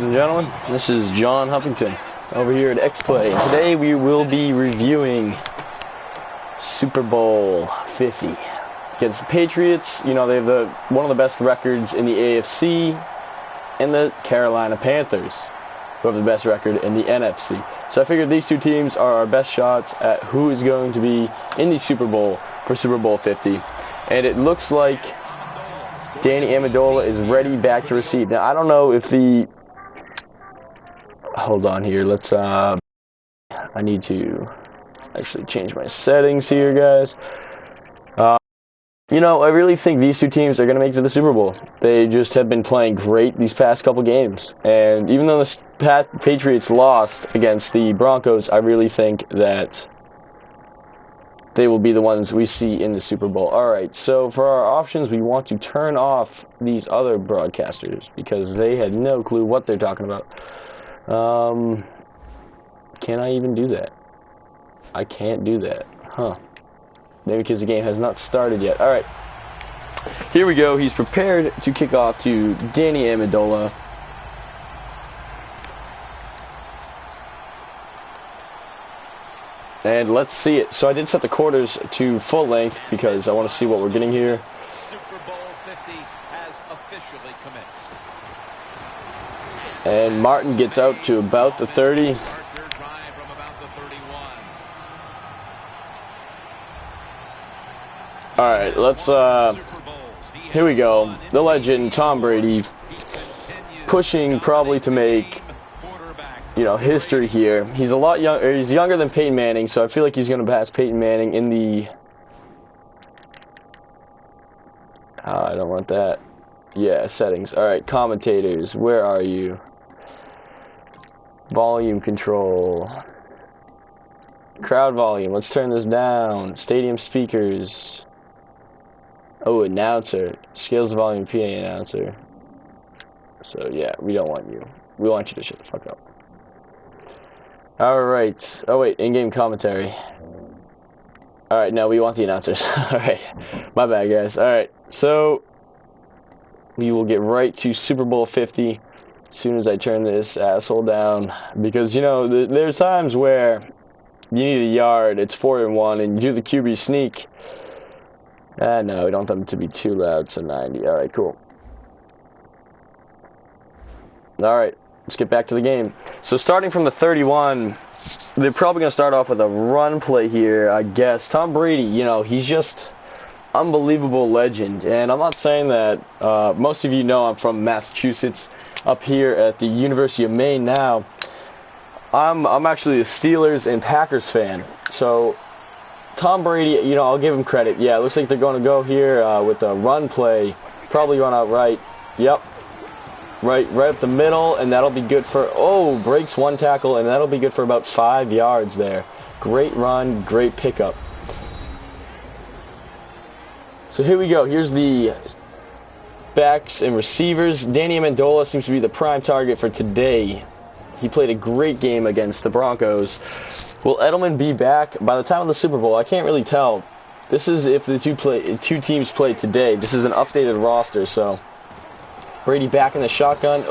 Ladies and gentlemen, this is Jon Huffington over here at X-Play. Today we will be reviewing Super Bowl 50 against the Patriots. You know, they have one of the best records in the AFC, and the Carolina Panthers, who have the best record in the NFC. So I figured these two teams are our best shots at who is going to be in the Super Bowl for Super Bowl 50. And it looks like Danny Amendola is ready back to receive. Now, I don't know if the... Hold on here. Let's, I need to actually change my settings here, guys. You know, I really think these two teams are going to make it to the Super Bowl. They just have been playing great these past couple games. And even though the Patriots lost against the Broncos, I really think that they will be the ones we see in the Super Bowl. Alright, so for our options, we want to turn off these other broadcasters because they had no clue what they're talking about. Can I even do that? I can't do that. Huh. Maybe because the game has not started yet. Alright. Here we go. He's prepared to kick off to Danny Amendola. And let's see it. So I did set the quarters to full length because I want to see what we're getting here. Super Bowl 50 has officially commenced. And Martin gets out to about the 30. Alright, let's, here we go. The legend, Tom Brady, pushing probably to make, you know, history here. He's a lot younger, he's younger than Peyton Manning, so I feel like he's going to pass Peyton Manning in the, I don't want that. Yeah, settings. Alright, commentators, where are you? Volume control. Crowd volume, let's turn this down. Stadium speakers. Oh, announcer. Scales the volume, PA announcer. So, yeah, we don't want you. We want you to shut the fuck up. Alright. Oh, wait, in-game commentary. Alright, no, we want the announcers. Alright. My bad, guys. Alright, so we will get right to Super Bowl 50 as soon as I turn this asshole down. Because, you know, there's times where you need a yard, it's 4-1, and you do the QB sneak. No, we don't want them to be too loud, so 90. Alright, cool. Alright, let's get back to the game. So starting from the 31, they're probably going to start off with a run play here, I guess. Tom Brady, you know, he's just unbelievable legend. And I'm not saying that, most of you know I'm from Massachusetts, up here at the University of Maine now. I'm actually a Steelers and Packers fan. So Tom Brady, you know, I'll give him credit. Yeah, it looks like they're going to go here with a run play. Probably run out right. Yep. Right up the middle, and that'll be good for, breaks one tackle, and that'll be good for about 5 yards there. Great run, great pickup. So here we go. Here's the backs and receivers. Danny Amendola seems to be the prime target for today. He played a great game against the Broncos. Will Edelman be back by the time of the Super Bowl? I can't really tell. This is if the two teams play today. This is an updated roster, so Brady back in the shotgun.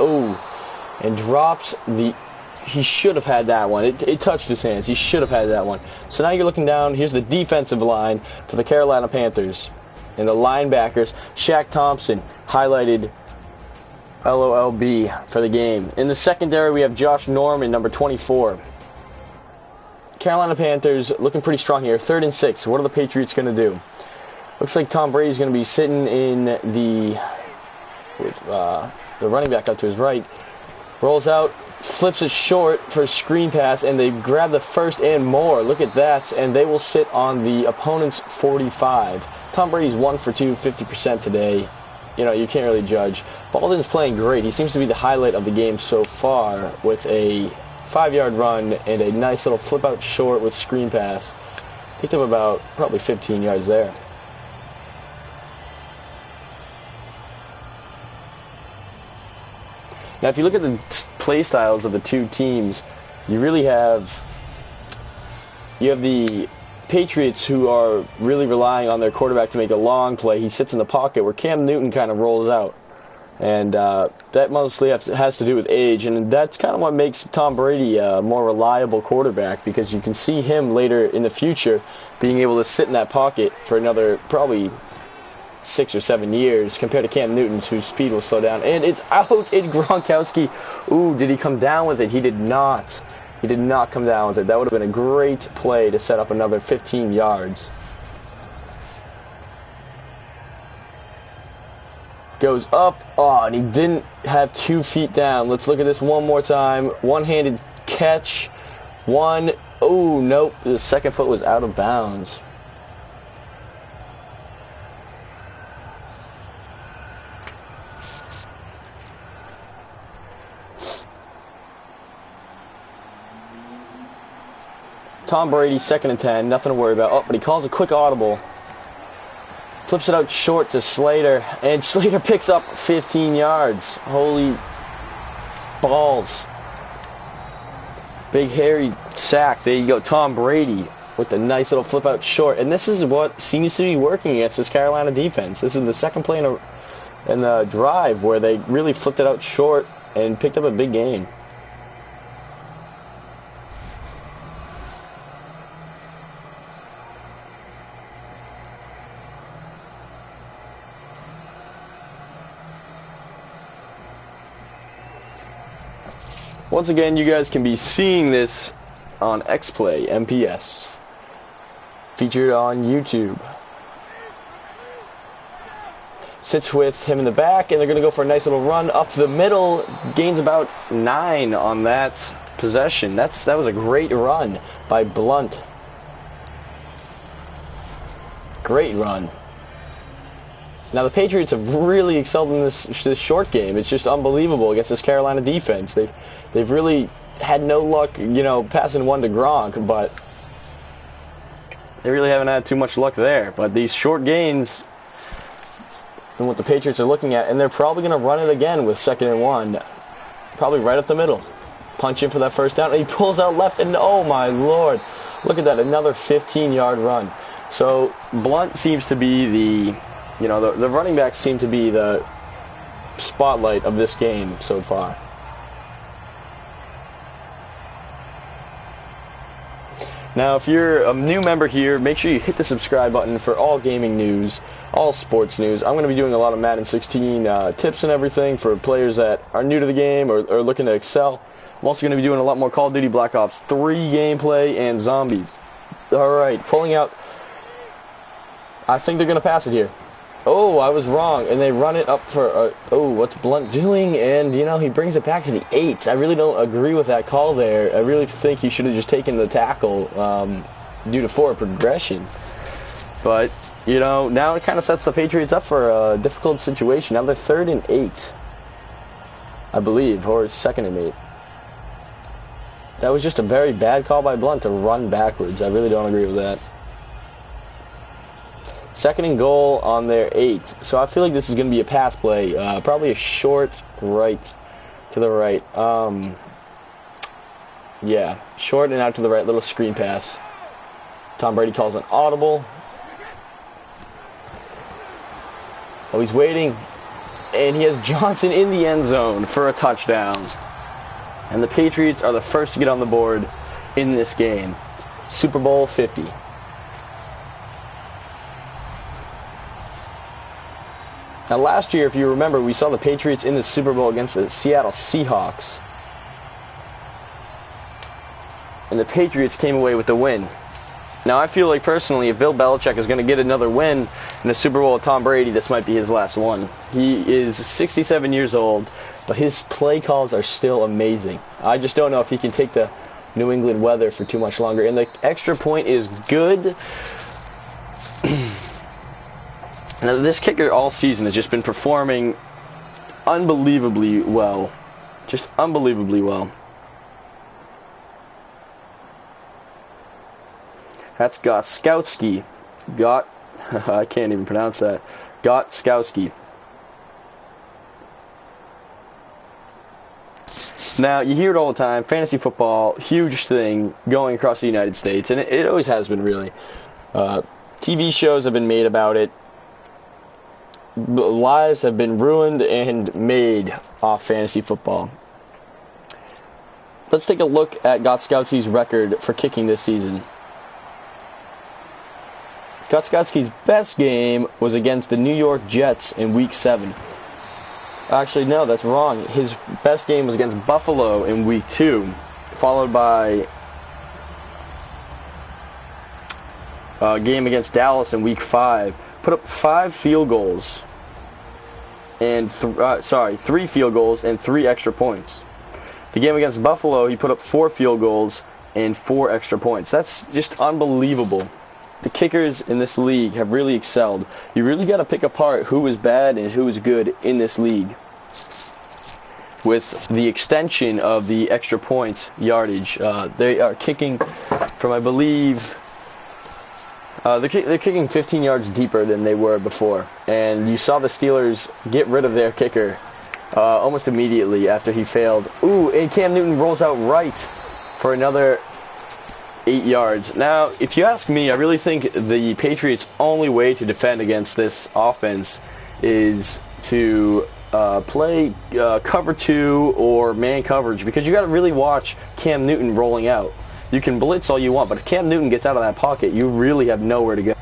And drops the... He should have had that one. It touched his hands. He should have had that one. So now you're looking down. Here's the defensive line for the Carolina Panthers. And the linebackers, Shaq Thompson, highlighted LOLB for the game. In the secondary, we have Josh Norman, number 24. Carolina Panthers looking pretty strong here. 3rd and 6. What are the Patriots going to do? Looks like Tom Brady's going to be sitting in the running back up to his right. Rolls out, flips it short for a screen pass, and they grab the first and more. Look at that, and they will sit on the opponent's 45. Tom Brady's 1 for 2, 50% today. You know, you can't really judge. Baldwin's playing great. He seems to be the highlight of the game so far with a 5-yard run and a nice little flip out short with screen pass. Picked up about probably 15 yards there. Now, if you look at the play styles of the two teams, you really have the Patriots, who are really relying on their quarterback to make a long play. He sits in the pocket where Cam Newton kind of rolls out. And that mostly has to do with age, and that's kind of what makes Tom Brady a more reliable quarterback, because you can see him later in the future being able to sit in that pocket for another probably 6 or 7 years compared to Cam Newton, whose speed will slow down. And it's out in Gronkowski. Ooh, did he come down with it? He did not. He did not come down with it. That would have been a great play to set up another 15 yards. Goes up. Oh, and he didn't have 2 feet down. Let's look at this one more time. One-handed catch. One. Oh, nope. The second foot was out of bounds. Tom Brady, 2nd and 10. Nothing to worry about. Oh, but he calls a quick audible. Flips it out short to Slater. And Slater picks up 15 yards. Holy balls. Big hairy sack. There you go. Tom Brady with a nice little flip out short. And this is what seems to be working against this Carolina defense. This is the second play in the drive where they really flipped it out short and picked up a big gain. Once again, you guys can be seeing this on XPlay MPS, featured on YouTube. Sits with him in the back, and they're going to go for a nice little run up the middle. Gains about 9 on that possession. That was a great run by Blunt. Great run. Now, the Patriots have really excelled in this short game. It's just unbelievable against this Carolina defense. They've really had no luck, passing one to Gronk, but they really haven't had too much luck there. But these short gains and what the Patriots are looking at, and they're probably going to run it again with 2nd and 1, probably right up the middle. Punch in for that first down, and he pulls out left, and oh my Lord, look at that, another 15-yard run. So Blunt seems to be the running backs seem to be the spotlight of this game so far. Now, if you're a new member here, make sure you hit the subscribe button for all gaming news, all sports news. I'm going to be doing a lot of Madden 16 tips and everything for players that are new to the game or looking to excel. I'm also going to be doing a lot more Call of Duty Black Ops 3 gameplay and zombies. All right, pulling out. I think they're going to pass it here. Oh, I was wrong, and they run it up for, what's Blunt doing? And, he brings it back to the 8. I really don't agree with that call there. I really think he should have just taken the tackle due to forward progression. But, now it kind of sets the Patriots up for a difficult situation. Now they're 3rd and 8, I believe, or 2nd and 8. That was just a very bad call by Blunt to run backwards. I really don't agree with that. 2nd and goal on their 8. So I feel like this is going to be a pass play. Probably a short right to the right. Yeah, short and out to the right. Little screen pass. Tom Brady calls an audible. Oh, he's waiting. And he has Johnson in the end zone for a touchdown. And the Patriots are the first to get on the board in this game. Super Bowl 50. Now, last year, if you remember, we saw the Patriots in the Super Bowl against the Seattle Seahawks. And the Patriots came away with the win. Now, I feel like, personally, if Bill Belichick is going to get another win in the Super Bowl with Tom Brady, this might be his last one. He is 67 years old, but his play calls are still amazing. I just don't know if he can take the New England weather for too much longer. And the extra point is good. Now, this kicker all season has just been performing unbelievably well. Just unbelievably well. That's Gostkowski. I can't even pronounce that. Gostkowski. Now, you hear it all the time. Fantasy football, huge thing going across the United States. And it always has been, really. TV shows have been made about it. lives have been ruined and made off fantasy football. Let's take a look at Gostkowski's record for kicking this season. Gostkowski's best game was against the New York Jets in Week 7. Actually, no, that's wrong. His best game was against Buffalo in Week 2, followed by a game against Dallas in Week 5. Put up 5 field goals and 3 field goals and 3 extra points. The game against Buffalo, he put up 4 field goals and 4 extra points. That's just unbelievable. The kickers in this league have really excelled. You really got to pick apart who is bad and who is good in this league. With the extension of the extra points yardage, they are kicking from, I believe, they're kicking 15 yards deeper than they were before. And you saw the Steelers get rid of their kicker almost immediately after he failed. Ooh, and Cam Newton rolls out right for another 8 yards. Now, if you ask me, I really think the Patriots' only way to defend against this offense is to play cover 2 or man coverage, because you got to really watch Cam Newton rolling out. You can blitz all you want, but if Cam Newton gets out of that pocket, you really have nowhere to go.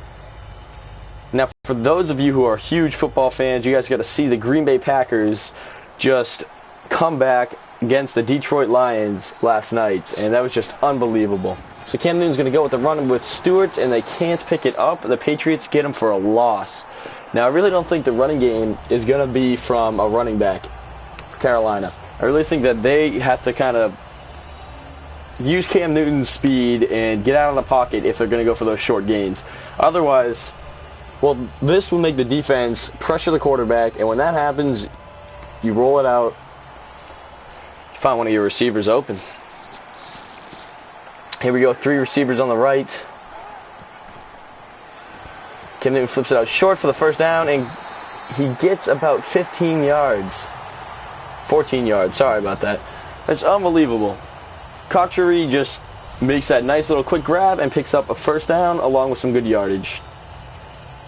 Now, for those of you who are huge football fans, you guys got to see the Green Bay Packers just come back against the Detroit Lions last night, and that was just unbelievable. So Cam Newton's going to go with the run with Stewart, and they can't pick it up. The Patriots get him for a loss. Now, I really don't think the running game is going to be from a running back for Carolina. I really think that they have to kind of use Cam Newton's speed and get out of the pocket if they're going to go for those short gains. Otherwise, well, this will make the defense pressure the quarterback, and when that happens, you roll it out, find one of your receivers open. Here we go, 3 receivers on the right. Cam Newton flips it out short for the first down, and he gets about 15 yards. 14 yards, sorry about that. That's unbelievable. Cotchery just makes that nice little quick grab and picks up a first down along with some good yardage.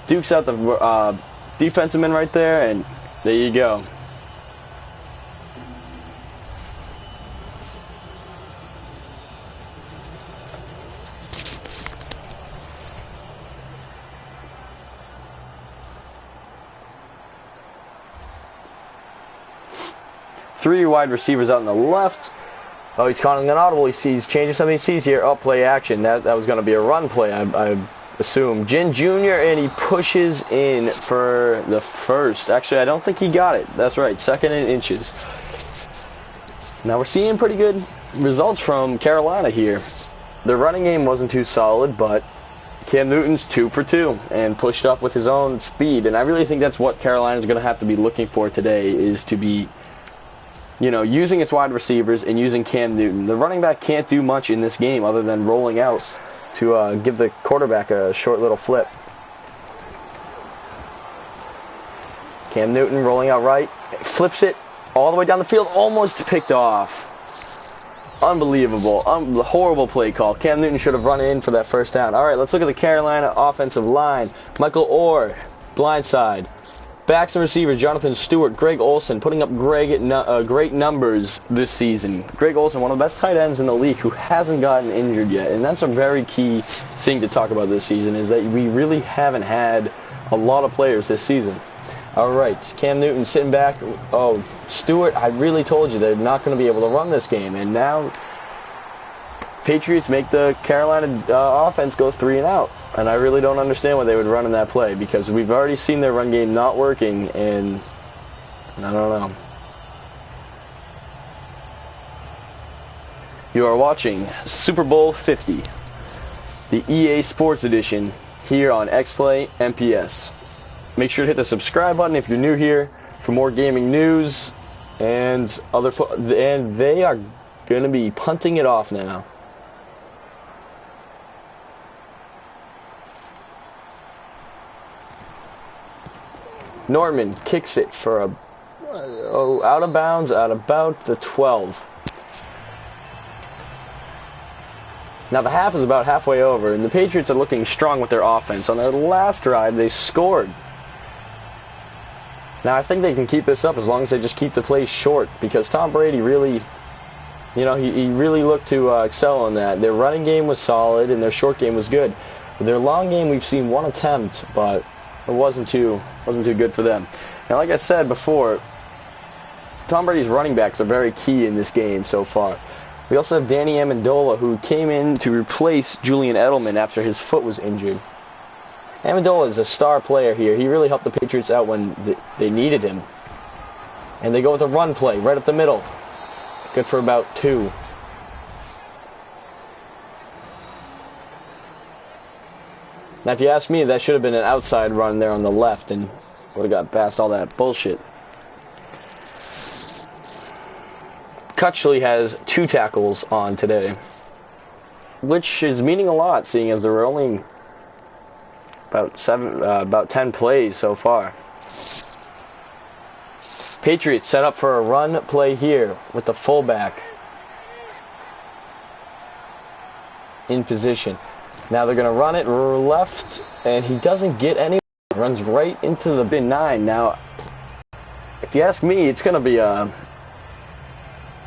Dukes out the defensive man right there, and there you go. Three wide receivers out on the left. Oh, he's calling an audible. He sees, changing something he sees here. Oh, play action. That was going to be a run play, I assume. Jin Jr., and he pushes in for the first. Actually, I don't think he got it. That's right, 2nd and inches. Now we're seeing pretty good results from Carolina here. The running game wasn't too solid, but Cam Newton's 2 for 2 and pushed up with his own speed. And I really think that's what Carolina's going to have to be looking for today, is to be, you know, using its wide receivers and using Cam Newton. The running back can't do much in this game other than rolling out to give the quarterback a short little flip. Cam Newton rolling out right, flips it all the way down the field, almost picked off. Unbelievable. Horrible play call. Cam Newton should have run in for that first down. All right, let's look at the Carolina offensive line. Michael Orr, blindside. Backs and receivers, Jonathan Stewart, Greg Olsen, putting up great numbers this season. Greg Olsen, one of the best tight ends in the league, who hasn't gotten injured yet. And that's a very key thing to talk about this season, is that we really haven't had a lot of players this season. All right, Cam Newton sitting back. Oh, Stewart, I really told you they're not going to be able to run this game. And now Patriots make the Carolina offense go 3 and out. And I really don't understand why they would run in that play, because we've already seen their run game not working, and I don't know. You are watching Super Bowl 50, the EA Sports Edition, here on XPlay MPS. Make sure to hit the subscribe button if you're new here for more gaming news and and they are going to be punting it off now. Norman kicks it for out of bounds at about the 12. Now the half is about halfway over, and the Patriots are looking strong with their offense. On their last drive, they scored. Now, I think they can keep this up as long as they just keep the plays short, because Tom Brady really, he really looked to excel on that. Their running game was solid, and their short game was good. Their long game, we've seen one attempt, but it wasn't too good for them. Now, like I said before, Tom Brady's running backs are very key in this game so far. We also have Danny Amendola, who came in to replace Julian Edelman after his foot was injured. Amendola is a star player here. He really helped the Patriots out when they needed him. And they go with a run play right up the middle. Good for about 2. Now, if you ask me, that should have been an outside run there on the left and would have got past all that bullshit. Cutchley has 2 tackles on today, which is meaning a lot, seeing as there were only about 10 plays so far. Patriots set up for a run play here with the fullback in position. Now they're going to run it left, and he doesn't get any. Runs right into the bin 9. Now, if you ask me, it's going to be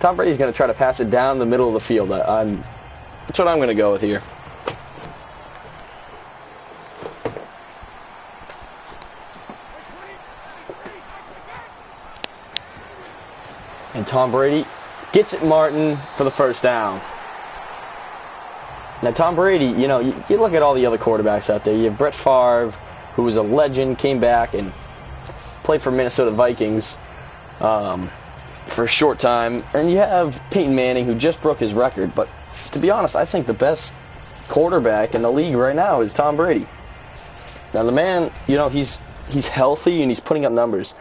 Tom Brady's going to try to pass it down the middle of the field. That's what I'm going to go with here. And Tom Brady gets it, Martin, for the first down. Now, Tom Brady, you look at all the other quarterbacks out there. You have Brett Favre, who was a legend, came back and played for Minnesota Vikings for a short time. And you have Peyton Manning, who just broke his record. But to be honest, I think the best quarterback in the league right now is Tom Brady. Now, the man, he's healthy and he's putting up numbers.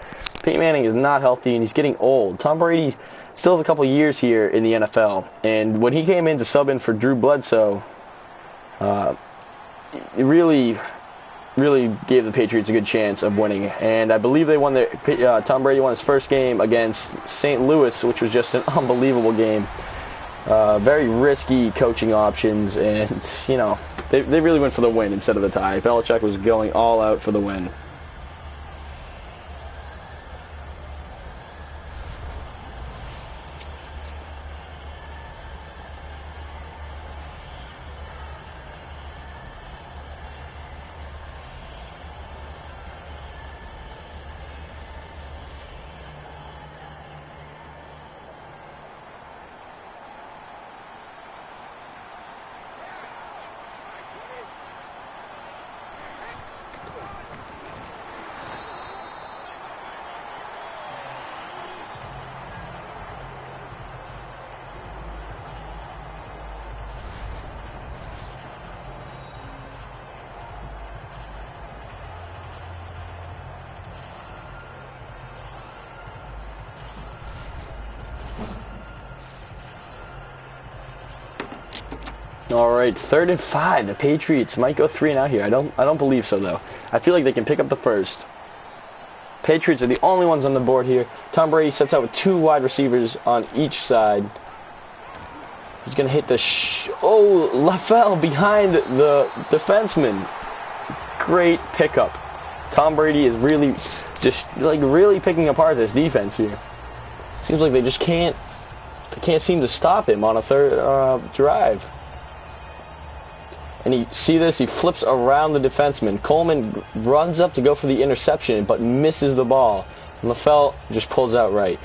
Peyton Manning is not healthy and he's getting old. Tom Brady still has a couple years here in the NFL. And when he came in to sub in for Drew Bledsoe, it really gave the Patriots a good chance of winning. And I believe they won Tom Brady won his first game against St. Louis, which was just an unbelievable game. Very risky coaching options, and, they really went for the win instead of the tie. Belichick was going all out for the win. All right, 3rd and 5. The Patriots might go 3 and out here. I don't believe so, though. I feel like they can pick up the first. Patriots are the only ones on the board here. Tom Brady sets out with 2 wide receivers on each side. He's going to hit the LaFell behind the defenseman. Great pickup. Tom Brady is really really picking apart this defense here. Seems like they just can't seem to stop him on a third drive. And he flips around the defenseman. Coleman runs up to go for the interception, but misses the ball. And LaFell just pulls out right.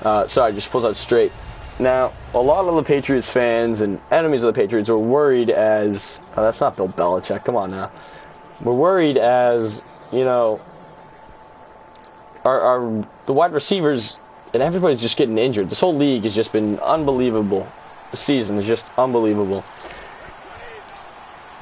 Just pulls out straight. Now, a lot of the Patriots fans and enemies of the Patriots were worried as... that's not Bill Belichick, come on now. We're worried as, the wide receivers, and everybody's just getting injured. This whole league has just been unbelievable. The season is just unbelievable.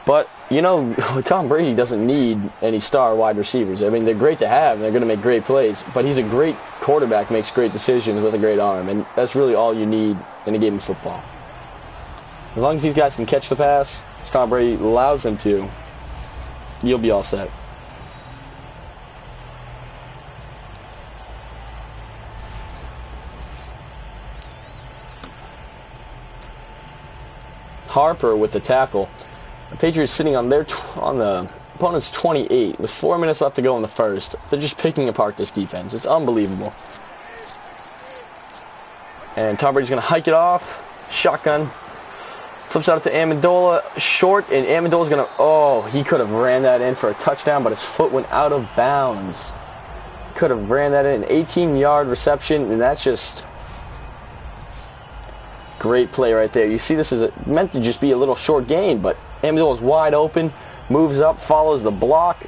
But, Tom Brady doesn't need any star wide receivers. I mean, they're great to have, and they're going to make great plays. But he's a great quarterback, makes great decisions with a great arm. And that's really all you need in a game of football. As long as these guys can catch the pass, which Tom Brady allows them to, you'll be all set. Harper with the tackle. The Patriots sitting on the opponent's 28 with 4 minutes left to go in the first. They're just picking apart this defense. It's unbelievable. And Tom Brady's going to hike it off. Shotgun. Flips out to Amendola. Short, and Amendola's going to... Oh, he could have ran that in for a touchdown, but his foot went out of bounds. Could have ran that in. 18-yard reception, and that's just... Great play right there. You see, this is meant to just be a little short gain, but Amendola's wide open. Moves up, follows the block.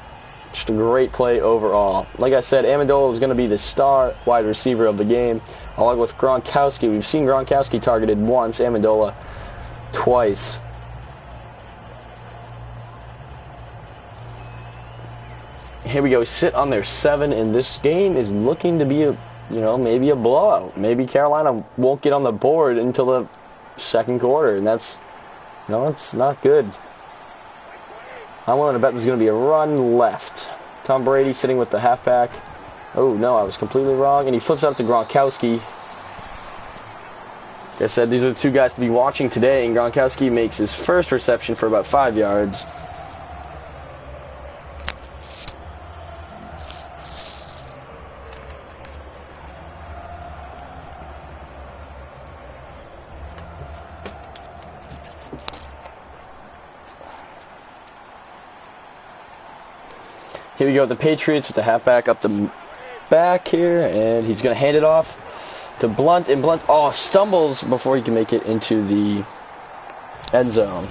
Just a great play overall. Like I said, Amendola was going to be the star wide receiver of the game, along with Gronkowski. We've seen Gronkowski targeted once, Amendola twice. Here we go. Sit on their 7, and this game is looking to be maybe a blowout. Maybe Carolina won't get on the board until the second quarter, and that's, it's not good. I'm willing to bet there's going to be a run left. Tom Brady sitting with the halfback. Oh, no, I was completely wrong. And he flips out to Gronkowski. Like I said, these are the two guys to be watching today, and Gronkowski makes his first reception for about 5 yards. Here we go, the Patriots with the halfback up the back here, and he's going to hand it off to Blunt, and Blunt, stumbles before he can make it into the end zone.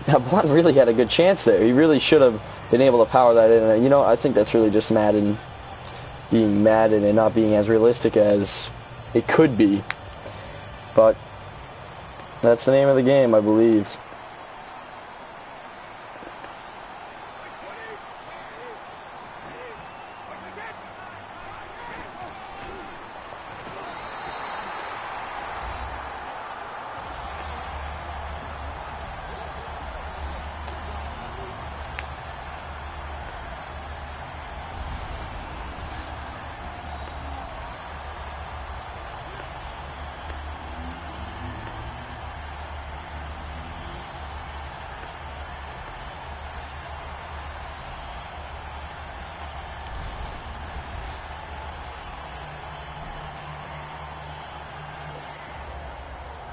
Now, Blunt really had a good chance there. He really should have been able to power that in. I think that's really just Madden being Madden and not being as realistic as it could be. But that's the name of the game, I believe.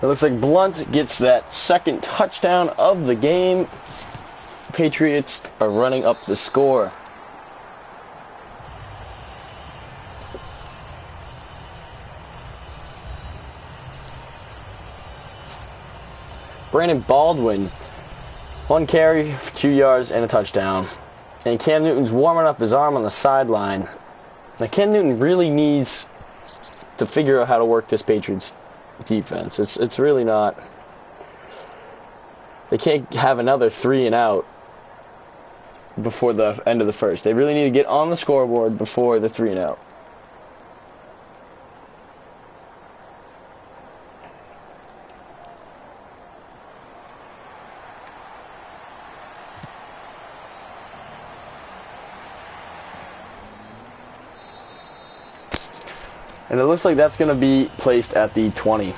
It looks like Blunt gets that second touchdown of the game. Patriots are running up the score. Brandon Baldwin, 1 carry for 2 yards and a touchdown. And Cam Newton's warming up his arm on the sideline. Now Cam Newton really needs to figure out how to work this Patriots defense. It's really not. They can't have another 3 and out before the end of the first. They really need to get on the scoreboard before the 3 and out. And it looks like that's going to be placed at the 20.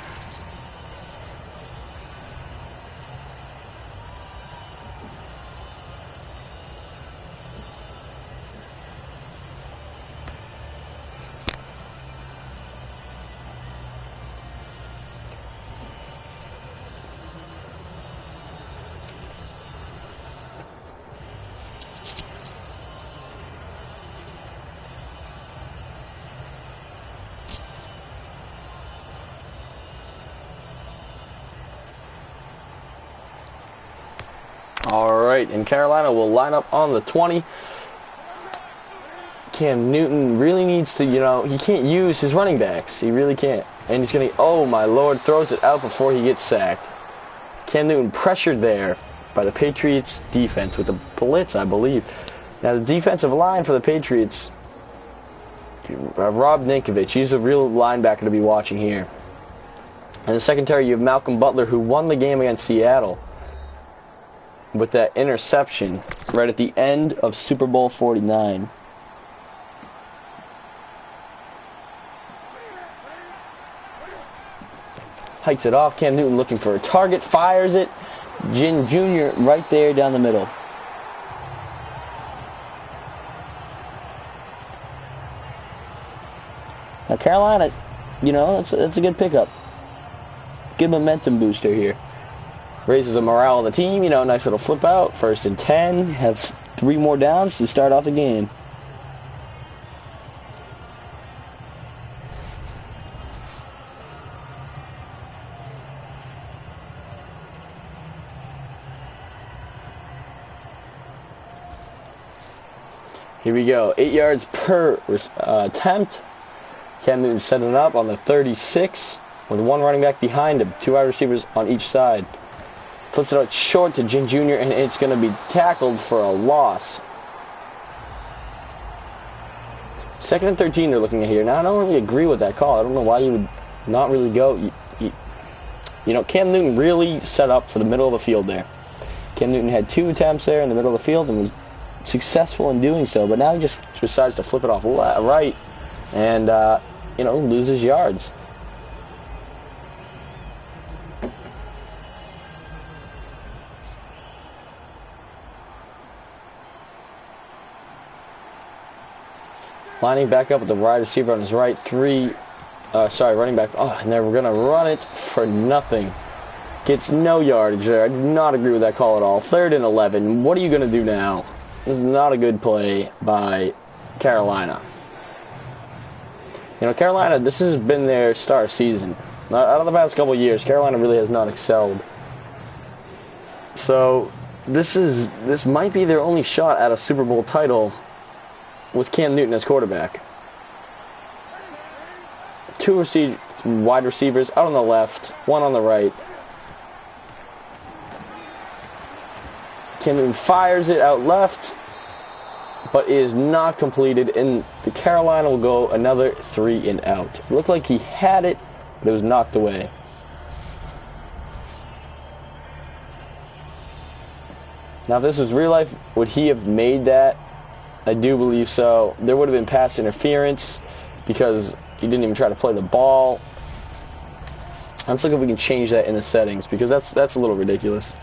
Alright, and Carolina will line up on the 20. Cam Newton really needs to, he can't use his running backs. He really can't. And he's going to, oh my lord, throws it out before he gets sacked. Cam Newton pressured there by the Patriots defense with a blitz, I believe. Now, the defensive line for the Patriots, Rob Ninkovich, he's a real linebacker to be watching here. And the secondary, you have Malcolm Butler, who won the game against Seattle with that interception right at the end of Super Bowl 49. Hikes it off. Cam Newton looking for a target. Fires it. Jin Jr. right there down the middle. Now Carolina, you know, it's a good pickup. Good momentum booster here. Raises the morale of the team. You know, nice little flip out. 1st and 10. Have 3 more downs to start off the game. Here we go. 8 yards per attempt. Cam Newton setting it up on the 36 with 1 running back behind him. 2 wide receivers on each side. Flips it out short to Jin Jr. and it's going to be tackled for a loss. 2nd and 13 they're looking at here. Now I don't really agree with that call. I don't know why you would not really go. You know, Cam Newton really set up for the middle of the field there. Cam Newton had 2 attempts there in the middle of the field and was successful in doing so, but now he just decides to flip it off right and you know, loses yards. Lining back up with the wide receiver on his right, running back. Oh, and they're gonna run it for nothing. Gets no yardage there. I do not agree with that call at all. 3rd and 11. What are you gonna do now? This is not a good play by Carolina. You know, Carolina, this has been their star season. Out of the past couple of years, Carolina really has not excelled. So, this might be their only shot at a Super Bowl title with Cam Newton as quarterback. 2 wide receivers out on the left, 1 on the right. Cam Newton fires it out left, but is not completed, and the Carolina will go another 3 and out. It looked like he had it, but it was knocked away. Now, if this was real life, would he have made that? I do believe so. There would have been pass interference because he didn't even try to play the ball. Let's look if we can change that in the settings, because that's a little ridiculous.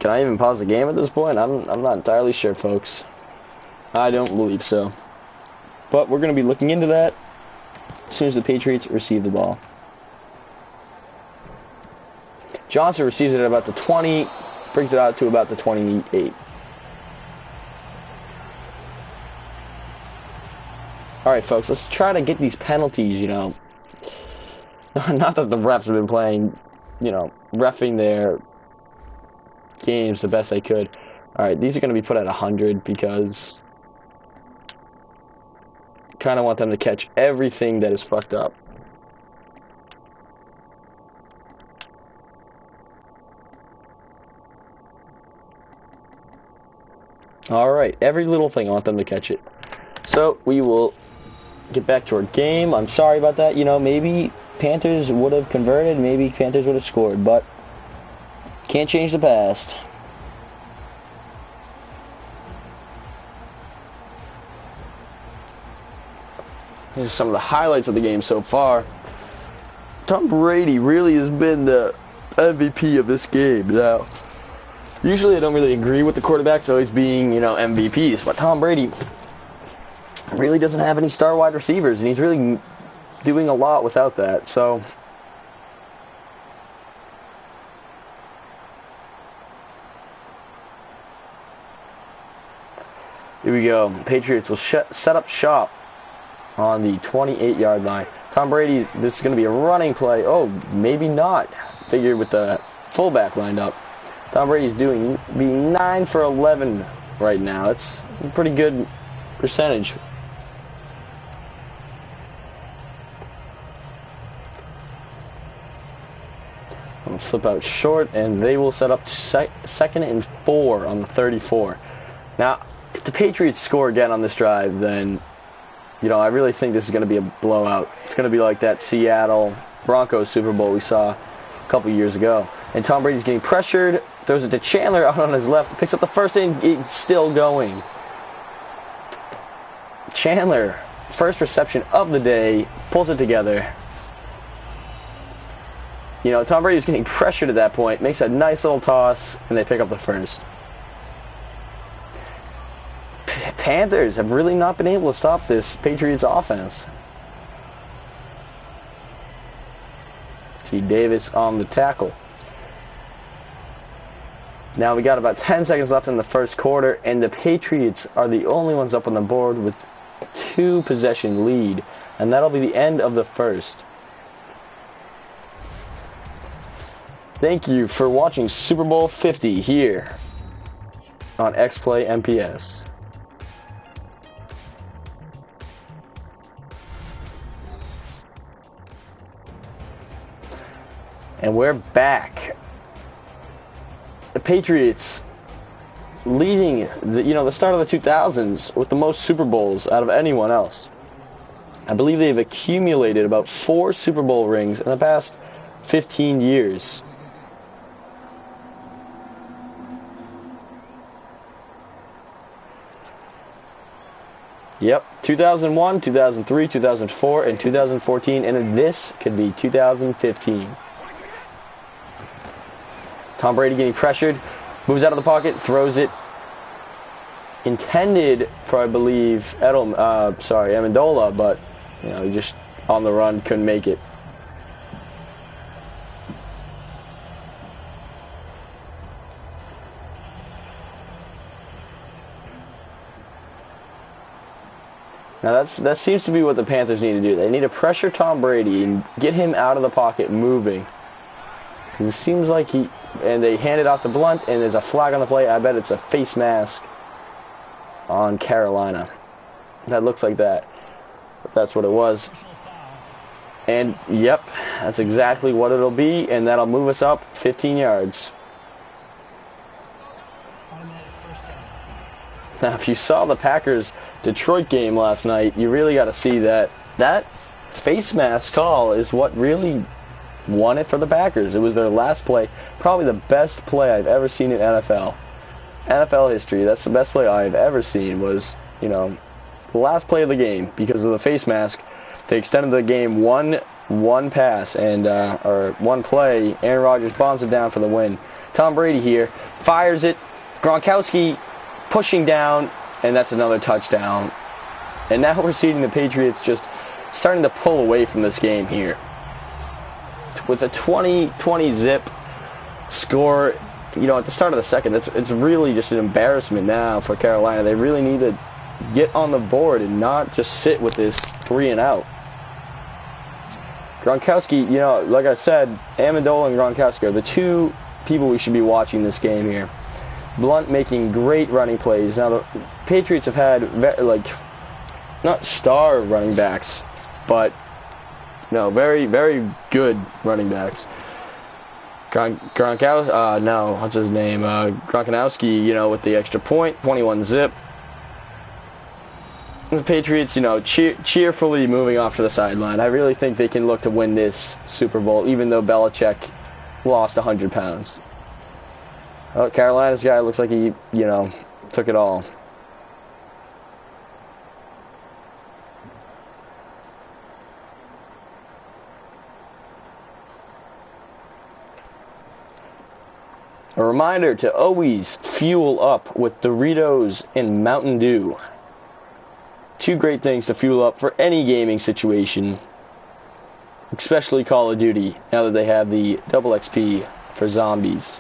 Can I even pause the game at this point? I'm not entirely sure, folks. I don't believe so. But we're going to be looking into that as soon as the Patriots receive the ball. Johnson receives it at about the 20, brings it out to about the 28. All right, folks, let's try to get these penalties, you know. Not that the refs have been playing, you know, reffing their games the best they could. All right, these are going to be put at 100 because I kind of want them to catch everything that is fucked up. All right, every little thing, I want them to catch it. So we will get back to our game. I'm sorry about that. You know, maybe Panthers would have converted, maybe Panthers would have scored, but can't change the past. Here's some of the highlights of the game so far. Tom Brady really has been the MVP of this game. Now, usually I don't really agree with the quarterbacks always being, you know, MVPs, but Tom Brady really doesn't have any star wide receivers, and he's really doing a lot without that. So here we go. Patriots will set up shop on the 28-yard line. Tom Brady, this is going to be a running play. Oh, maybe not. Figure with the fullback lined up. Tom Brady's being 9 for 11 right now. That's a pretty good percentage. I'm going to flip out short, and they will set up 2nd and 4 on the 34. Now, if the Patriots score again on this drive, then, you know, I really think this is going to be a blowout. It's going to be like that Seattle Broncos Super Bowl we saw a couple years ago. And Tom Brady's getting pressured, throws it to Chandler out on his left, picks up the first, and it's still going. Chandler, first reception of the day, pulls it together. You know, Tom Brady's getting pressured at that point, makes a nice little toss, and they pick up the first. Panthers have really not been able to stop this Patriots offense. T. Davis on the tackle. Now we got about 10 seconds left in the first quarter, and the Patriots are the only ones up on the board with a 2-possession lead, and that'll be the end of the first. Thank you for watching Super Bowl 50 here on XPlay MPS. And we're back. The Patriots leading the start of the 2000s with the most Super Bowls out of anyone else. I believe they've accumulated about 4 Super Bowl rings in the past 15 years. Yep, 2001, 2003, 2004, and 2014, and this could be 2015. Tom Brady getting pressured, moves out of the pocket, throws it. Intended for, I believe, Amendola, but he just on the run couldn't make it. Now that seems to be what the Panthers need to do. They need to pressure Tom Brady and get him out of the pocket moving. Because it seems like and they hand it off to Blunt, and there's a flag on the play. I bet it's a face mask on Carolina. That looks like that. But that's what it was. And, yep, that's exactly what it'll be, and that'll move us up 15 yards. Now, if you saw the Packers-Detroit game last night, you really got to see that face mask call is what really won it for the Packers. It was their last play, probably the best play I've ever seen in NFL history. That's the best play I've ever seen was, the last play of the game. Because of the face mask, they extended the game one pass and or one play. Aaron Rodgers bombs it down for the win. Tom Brady here fires it. Gronkowski pushing down, and that's another touchdown. And now we're seeing the Patriots just starting to pull away from this game here. With a 20-20 zip score, at the start of the second, it's really just an embarrassment now for Carolina. They really need to get on the board and not just sit with this 3-and-out. Gronkowski, like I said, Amendola and Gronkowski are the two people we should be watching this game here. Blunt making great running plays. Now, the Patriots have had, not star running backs, but very, very good running backs. Gronkowski, what's his name? Gronkowski, with the extra point, 21 zip. The Patriots, cheerfully moving off to the sideline. I really think they can look to win this Super Bowl, even though Belichick lost 100 pounds. Oh, Carolina's guy looks like he, took it all. A reminder to always fuel up with Doritos and Mountain Dew. Two great things to fuel up for any gaming situation, especially Call of Duty, now that they have the double XP for zombies.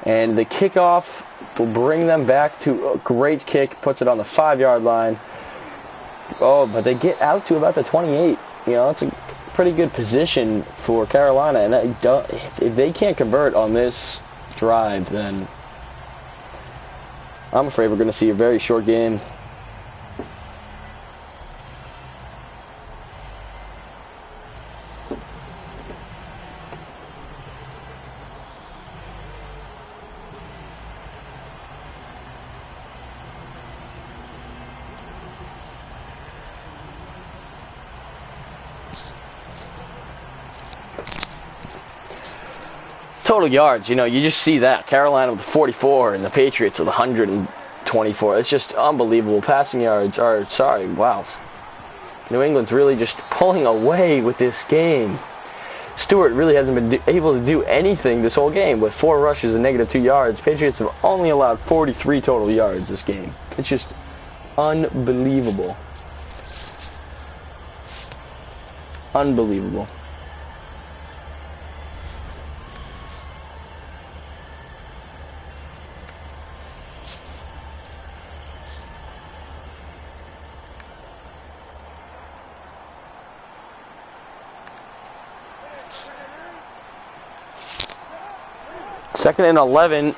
And the kickoff will bring them back to a great kick, puts it on the 5-yard line. Oh, but they get out to about the 28. It's a pretty good position for Carolina, and if they can't convert on this drive, then I'm afraid we're going to see a very short game. Total yards, you just see that. Carolina with 44 and the Patriots with 124. It's just unbelievable. Passing yards wow. New England's really just pulling away with this game. Stewart really hasn't been able to do anything this whole game with 4 rushes and -2 yards. Patriots have only allowed 43 total yards this game. It's just Unbelievable. Unbelievable. Second and 11,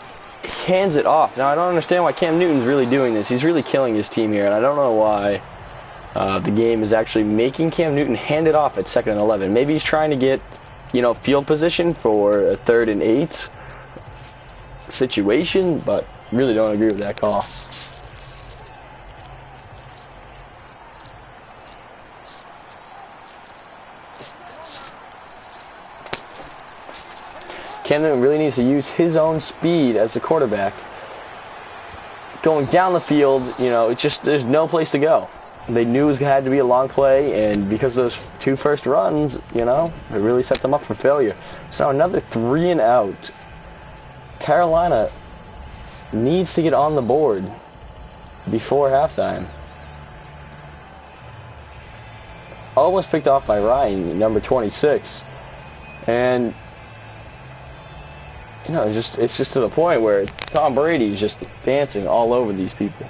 hands it off. Now, I don't understand why Cam Newton's really doing this. He's really killing his team here, and I don't know why the game is actually making Cam Newton hand it off at second and 11. Maybe he's trying to get, field position for a 3rd and 8 situation, but really don't agree with that call. Cam Newton really needs to use his own speed as a quarterback. Going down the field, it's just, there's no place to go. They knew it had to be a long play, and because of those 2 first runs, it really set them up for failure. So another 3 and out. Carolina needs to get on the board before halftime. Almost picked off by Ryan, number 26. And it's just to the point where Tom Brady is just dancing all over these people.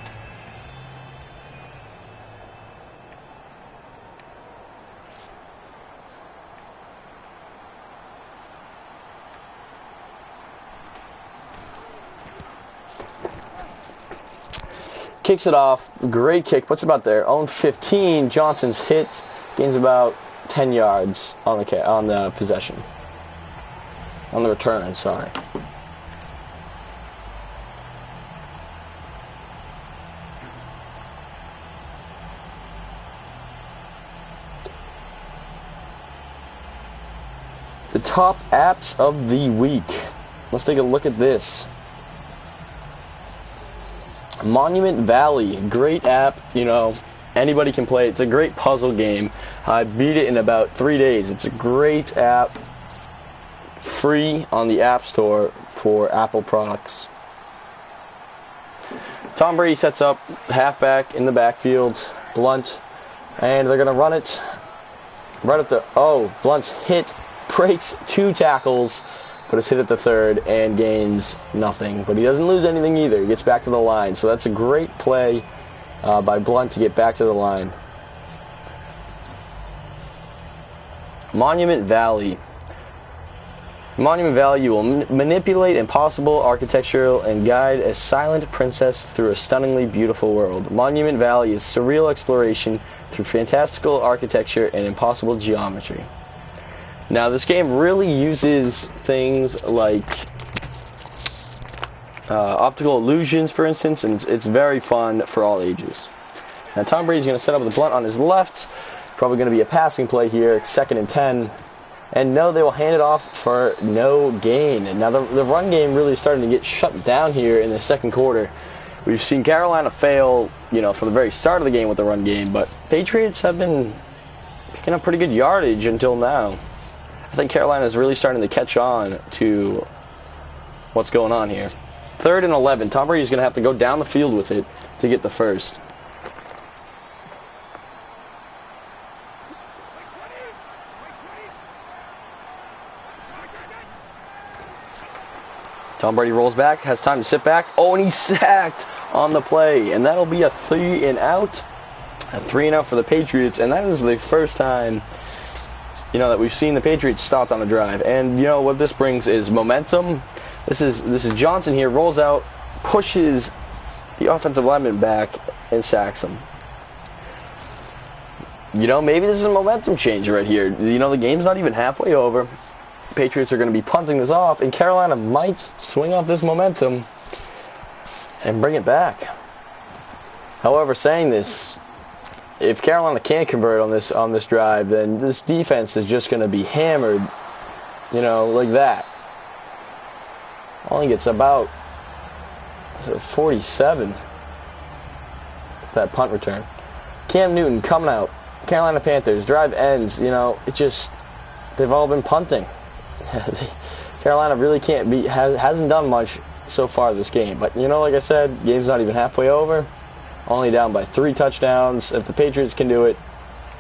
Kicks it off, great kick, puts it about their own 15. Johnson's hit, gains about 10 yards on the possession. On the return, sorry. The top apps of the week. Let's take a look at this. Monument Valley, great app, anybody can play it. It's a great puzzle game. I beat it in about 3 days. It's a great app. Free on the App Store for Apple products. Tom Brady sets up halfback in the backfield, Blunt, and they're going to run it right up the... Oh, Blunt's hit, breaks 2 tackles, but is hit at the 3rd and gains nothing. But he doesn't lose anything either. He gets back to the line. So that's a great play by Blunt to get back to the line. Monument Valley. Monument Valley will manipulate impossible architectural and guide a silent princess through a stunningly beautiful world. Monument Valley is surreal exploration through fantastical architecture and impossible geometry. Now, this game really uses things like optical illusions, for instance, and it's very fun for all ages. Now, Tom Brady's going to set up with the Blunt on his left. Probably going to be a passing play here, 2nd and 10. And no, they will hand it off for no gain. And now the run game really is starting to get shut down here in the second quarter. We've seen Carolina fail, from the very start of the game with the run game, but Patriots have been picking up pretty good yardage until now. I think Carolina is really starting to catch on to what's going on here. 3rd and 11. Tom Brady's going to have to go down the field with it to get the first. Tom Brady rolls back, has time to sit back. Oh, and he's sacked on the play. And that'll be a 3 and out. A 3 and out for the Patriots. And that is the first time, that we've seen the Patriots stopped on a drive. And, what this brings is momentum. This is Johnson here, rolls out, pushes the offensive lineman back, and sacks him. Maybe this is a momentum change right here. The game's not even halfway over. Patriots are going to be punting this off, and Carolina might swing off this momentum and bring it back. However, saying this, if Carolina can't convert on this drive, then this defense is just going to be hammered, like that. Only gets about 47. That punt return. Cam Newton coming out. Carolina Panthers drive ends. They've all been punting. Carolina really hasn't done much so far this game. But, like I said, game's not even halfway over. only down by 3 touchdowns. If the Patriots can do it,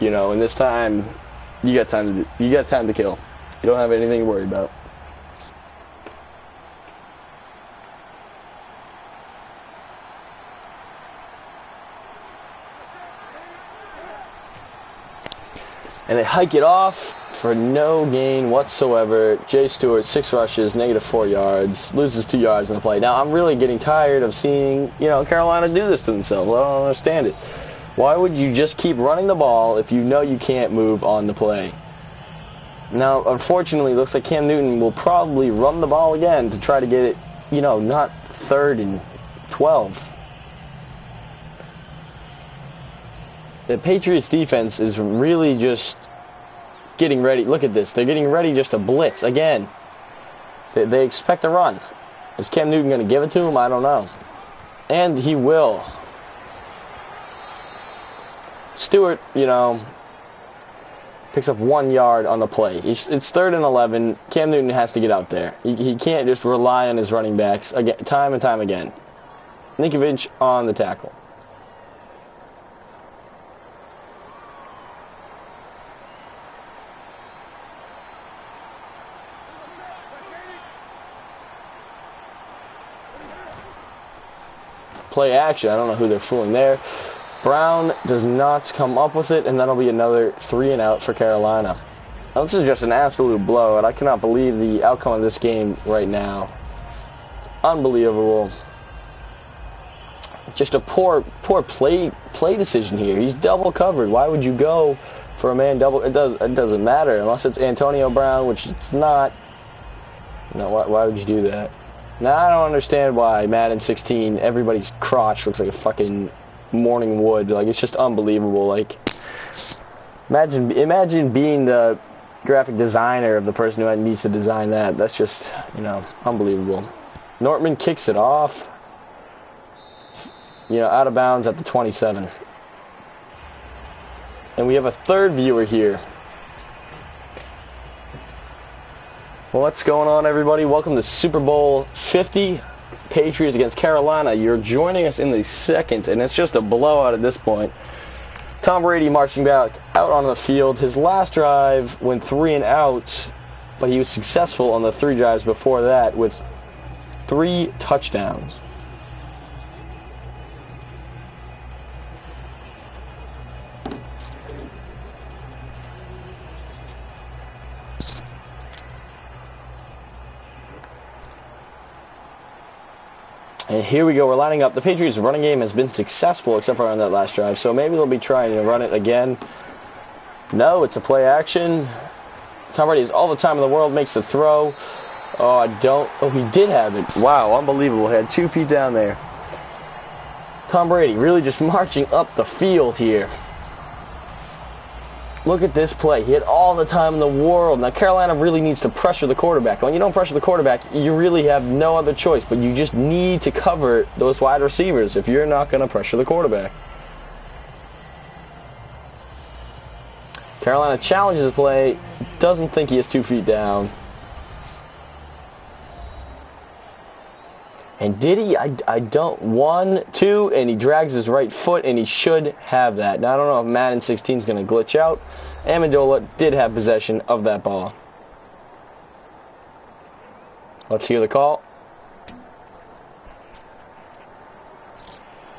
you know, in this time, you got time to kill. You don't have anything to worry about. And they hike it off for no gain whatsoever. Jay Stewart, 6 rushes, -4 yards, loses 2 yards in the play. Now, I'm really getting tired of seeing, you know, Carolina do this to themselves. I don't understand it. Why would you just keep running the ball if you know you can't move on the play? Now, unfortunately, it looks like Cam Newton will probably run the ball again to try to get it, you know, not 3rd and 12. The Patriots defense is really just getting ready. Look at this. They're getting ready just to blitz again. They expect a run. Is Cam Newton going to give it to him? I don't know. And he will. Stewart, you know, picks up 1 yard on the play. It's 3rd and 11. Cam Newton has to get out there. He can't just rely on his running backs again, time and time again. Ninkovich on the tackle. Play action. I don't know who they're fooling there. Brown does not come up with it, and that'll be another 3 and out for Carolina. Now, this is just an absolute blowout. I cannot believe the outcome of this game right now. It's unbelievable. Just a poor play decision here. He's double covered. Why would you go for a man double? It doesn't matter unless it's Antonio Brown, which it's not. No, why would you do that? Now, I don't understand why Madden 16, everybody's crotch looks like a fucking morning wood. Like, it's just unbelievable. Like, imagine being the graphic designer of the person who needs to design that. That's just, you know, unbelievable. Nortman kicks it off, you know, out of bounds at the 27. And we have a 3rd viewer here. Well, what's going on, everybody? Welcome to Super Bowl 50, Patriots against Carolina. You're joining us in the 2nd, and it's just a blowout at this point. Tom Brady marching back out on the field. His last drive went 3 and out, but he was successful on the 3 drives before that with 3 touchdowns. And here we go, we're lining up. The Patriots' running game has been successful except for on that last drive, so maybe they'll be trying to run it again. No, it's a play action. Tom Brady has all the time in the world, makes the throw. Oh, he did have it. Wow, unbelievable. He had 2 feet down there. Tom Brady really just marching up the field here. Look at this play. He had all the time in the world. Now, Carolina really needs to pressure the quarterback. When you don't pressure the quarterback, you really have no other choice, but you just need to cover those wide receivers if you're not going to pressure the quarterback. Carolina challenges the play, doesn't think he has 2 feet down. And did he? I don't. 1, 2, and he drags his right foot, and he should have that. Now, I don't know if Madden 16 is going to glitch out. Amendola did have possession of that ball. Let's hear the call.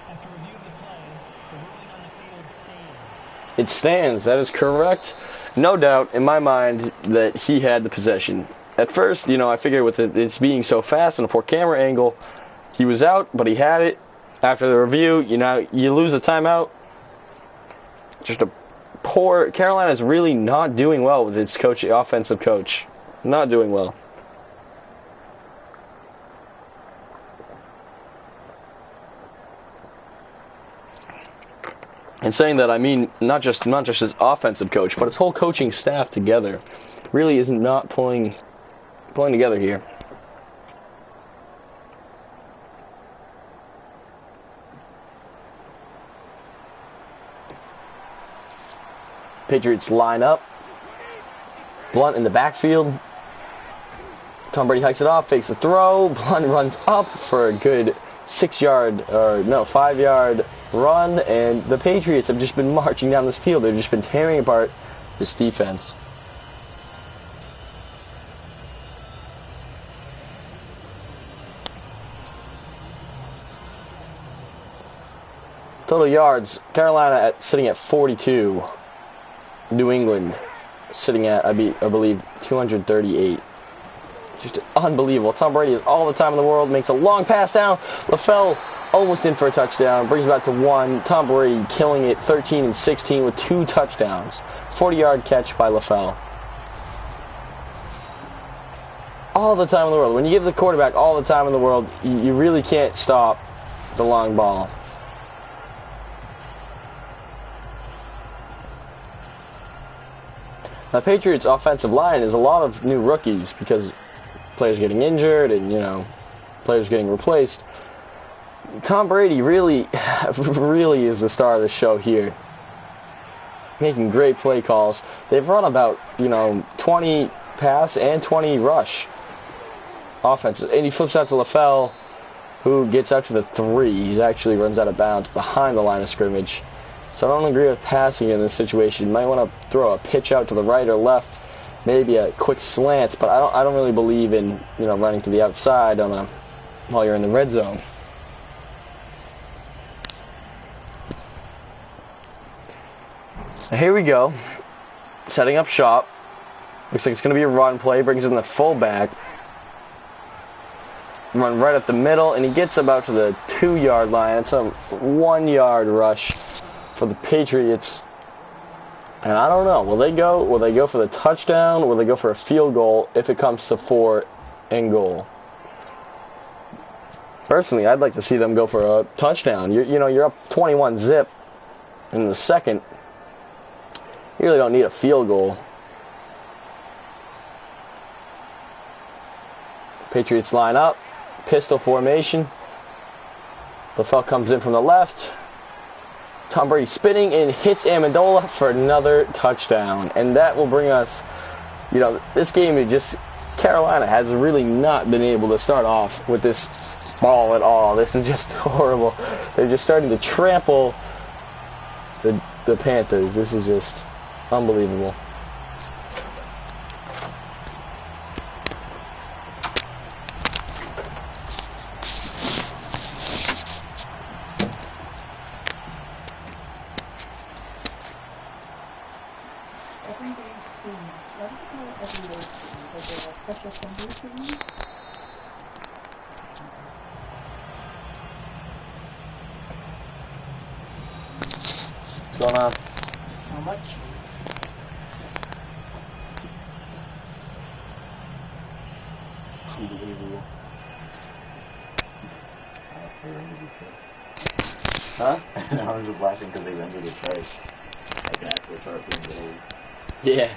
After review of the play, the ruling on the field stands. It stands. That is correct. No doubt in my mind that he had the possession. At first, you know, I figured with it's being so fast and a poor camera angle, he was out, but he had it. After the review, you know, you lose the timeout. Just a poor... Carolina's really not doing well with its coach, offensive coach. Not doing well. And saying that, I mean not just his offensive coach, but his whole coaching staff together really is not pulling together here. Patriots line up. Blunt in the backfield. Tom Brady hikes it off, fakes the throw. Blunt runs up for a good 5 yard run, and the Patriots have just been marching down this field. They've just been tearing apart this defense. Total yards, Carolina sitting at 42. New England sitting at, I believe, 238. Just unbelievable. Tom Brady has all the time in the world, makes a long pass down. LaFell almost in for a touchdown, brings it back to 1. Tom Brady killing it, 13 and 16 with 2 touchdowns. 40-yard catch by LaFell. All the time in the world. When you give the quarterback all the time in the world, you really can't stop the long ball. The Patriots' offensive line is a lot of new rookies because players getting injured and, players getting replaced. Tom Brady really is the star of the show here. Making great play calls. They've run about, 20 pass and 20 rush offenses. And he flips out to LaFell, who gets out to the 3. He actually runs out of bounds behind the line of scrimmage. So I don't agree with passing in this situation. You might want to throw a pitch out to the right or left, maybe a quick slant, but I don't really believe in running to the outside while you're in the red zone. Here we go, setting up shop. Looks like it's going to be a run play. Brings in the fullback. Run right up the middle, and he gets about to the 2-yard line. It's a 1-yard rush for the Patriots. And I don't know. Will they go for the touchdown? Will they go for a field goal if it comes to 4th and goal? Personally, I'd like to see them go for a touchdown. You're up 21-zip in the second. You really don't need a field goal. Patriots line up. Pistol formation. LaFell comes in from the left. Tom Brady spinning and hits Amendola for another touchdown. And that will bring us, this game is just, Carolina has really not been able to start off with this ball at all. This is just horrible. They're just starting to trample the Panthers. This is just unbelievable. What's going on? How much? Unbelievable. Huh? I was just laughing because they rendered the chart. Like an actual chart being released. Yeah.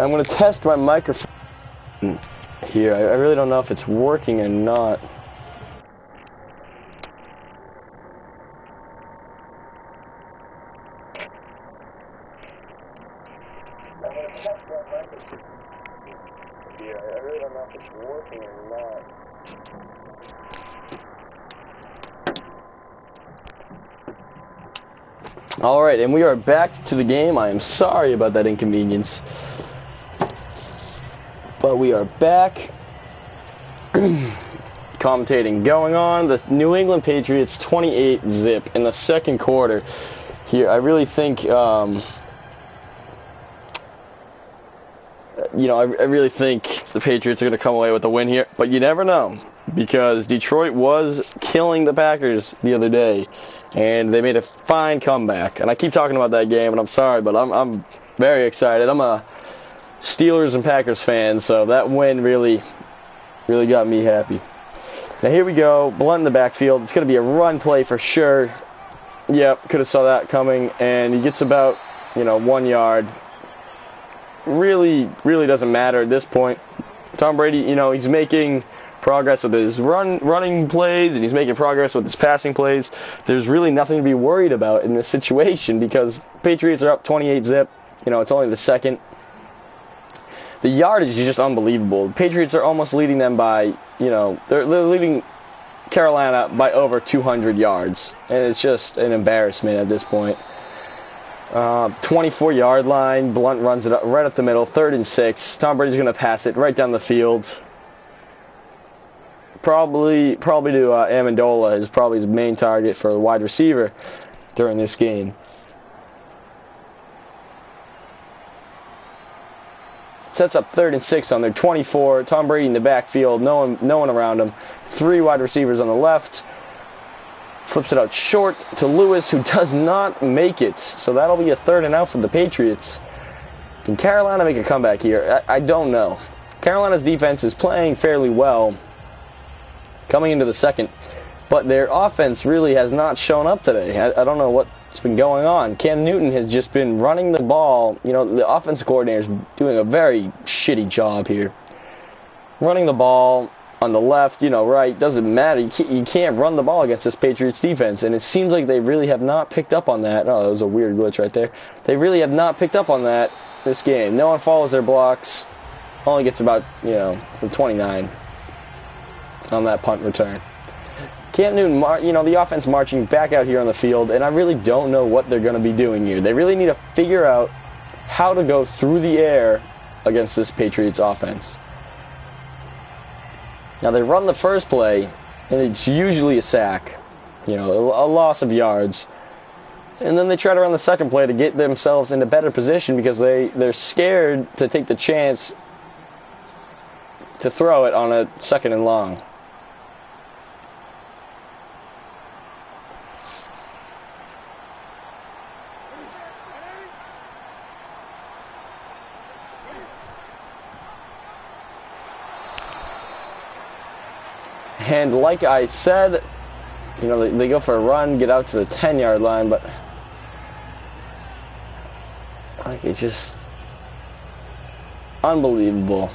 I'm going to test my microphone here. I really don't know if it's working or not. Alright, and we are back to the game. I am sorry about that inconvenience. But we are back. Commentating going on. The New England Patriots 28-zip in the second quarter. Here, I really think, I really think the Patriots are going to come away with the win here. But you never know, because Detroit was killing the Packers the other day, and they made a fine comeback. And I keep talking about that game, and I'm sorry, but I'm very excited. I'm a Steelers and Packers fan, so that win really got me happy. Now here we go, Blunt in the backfield. It's going to be a run play for sure. Yep, could have saw that coming, and he gets about 1 yard. Really doesn't matter at this point. Tom Brady, he's making progress with his running plays, and he's making progress with his passing plays. There's really nothing to be worried about in this situation because Patriots are up 28-zip. It's only the second. The yardage is just unbelievable. The Patriots are almost leading them by, they're leading Carolina by over 200 yards, and it's just an embarrassment at this point. 24-yard line. Blunt runs it up, right up the middle. 3rd and 6. Tom Brady's going to pass it right down the field. Probably to Amendola is probably his main target for the wide receiver during this game. Sets up 3rd and 6 on their 24. Tom Brady in the backfield. No one around him. 3 wide receivers on the left. Flips it out short to Lewis, who does not make it. So that'll be a 3rd and out for the Patriots. Can Carolina make a comeback here? I don't know. Carolina's defense is playing fairly well coming into the second, but their offense really has not shown up today. I don't know what's been going on. Cam Newton has just been running the ball. The offensive coordinator is doing a very shitty job here. Running the ball on the left, right, doesn't matter. You can't run the ball against this Patriots defense, and it seems like they really have not picked up on that. Oh, that was a weird glitch right there. They really have not picked up on that this game. No one follows their blocks. Only gets about, from 29 on that punt return. Cam Newton, the offense marching back out here on the field, and I really don't know what they're going to be doing here. They really need to figure out how to go through the air against this Patriots offense. Now, they run the first play, and it's usually a sack, a loss of yards. And then they try to run the second play to get themselves into better position because they're scared to take the chance to throw it on a 2nd and long. And like I said, they go for a run, get out to the 10-yard line, but it's just unbelievable.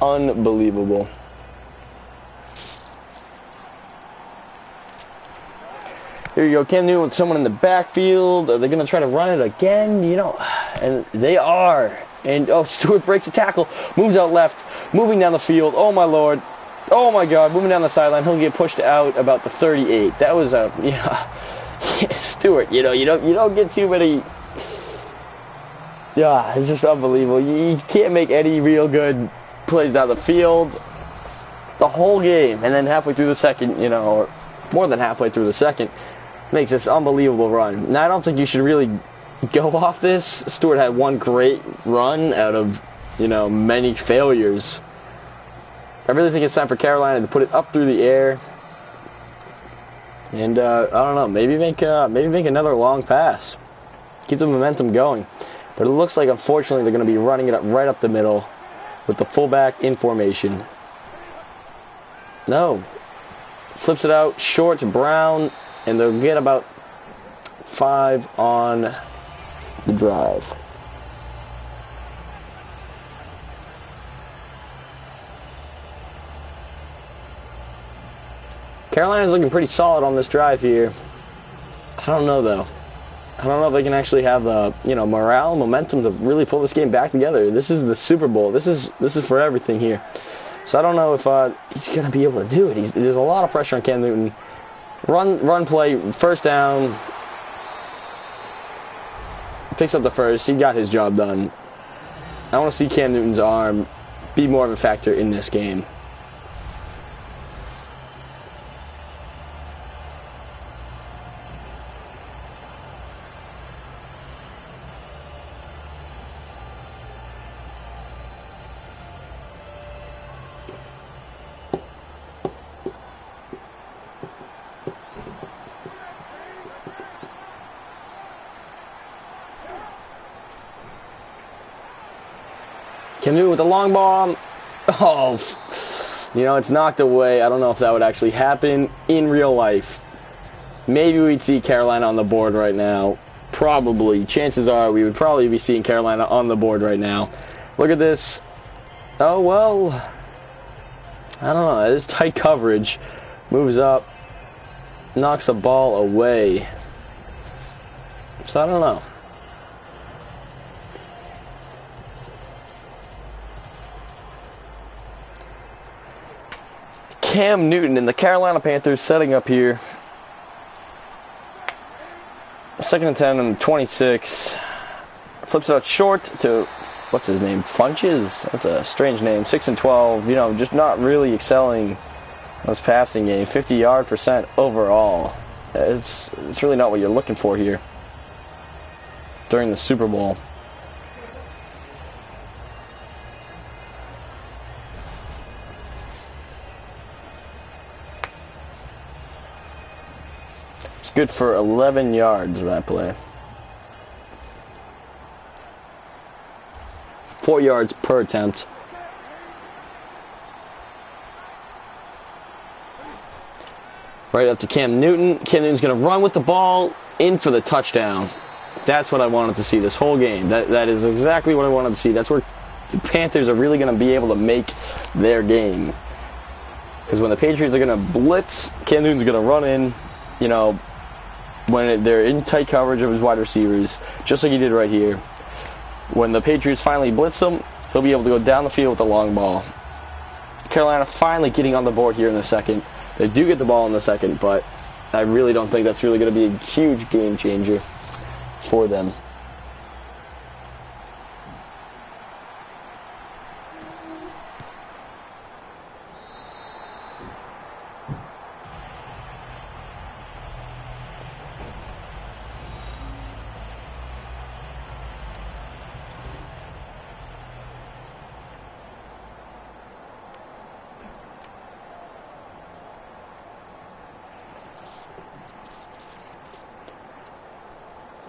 Unbelievable. Here you go, Cam Newton with someone in the backfield. Are they going to try to run it again? And they are. And, Stewart breaks a tackle, moves out left, moving down the field. Oh, my Lord. Oh, my God. Moving down the sideline. He'll get pushed out about the 38. That was Stewart, you don't get too many. Yeah, it's just unbelievable. You can't make any real good plays down the field the whole game. And then halfway through the second, or more than halfway through the second, makes this unbelievable run. Now, I don't think you should really go off this. Stewart had one great run out of, many failures. I really think it's time for Carolina to put it up through the air. And, I don't know, maybe make another long pass. Keep the momentum going. But it looks like, unfortunately, they're going to be running it up right up the middle with the fullback in formation. No. Flips it out short to Brown, and they'll get about 5 on the drive. Carolina's looking pretty solid on this drive here. I don't know, though. I don't know if they can actually have the, morale, momentum to really pull this game back together. This is the Super Bowl. This is for everything here. So I don't know if he's going to be able to do it. There's a lot of pressure on Cam Newton. Run play, first down. Picks up the first. He got his job done. I want to see Cam Newton's arm be more of a factor in this game. Cam Newton with the long bomb. Oh, it's knocked away. I don't know if that would actually happen in real life. Maybe we'd see Carolina on the board right now. Probably. Chances are we would probably be seeing Carolina on the board right now. Look at this. Oh, well. I don't know. It is tight coverage. Moves up. Knocks the ball away. So I don't know. Cam Newton and the Carolina Panthers setting up here. 2nd and 10 and 26. Flips it out short to, what's his name? Funches? That's a strange name. 6 and 12. Just not really excelling in this passing game. 50-yard percent overall. It's really not what you're looking for here during the Super Bowl. Good for 11 yards, that play. 4 yards per attempt. Right up to Cam Newton. Cam Newton's going to run with the ball in for the touchdown. That's what I wanted to see this whole game. That is exactly what I wanted to see. That's where the Panthers are really going to be able to make their game. Because when the Patriots are going to blitz, Cam Newton's going to run in, when they're in tight coverage of his wide receivers, just like he did right here. When the Patriots finally blitz him, he'll be able to go down the field with the long ball. Carolina finally getting on the board here in the second. They do get the ball in the second, but I really don't think that's really going to be a huge game changer for them.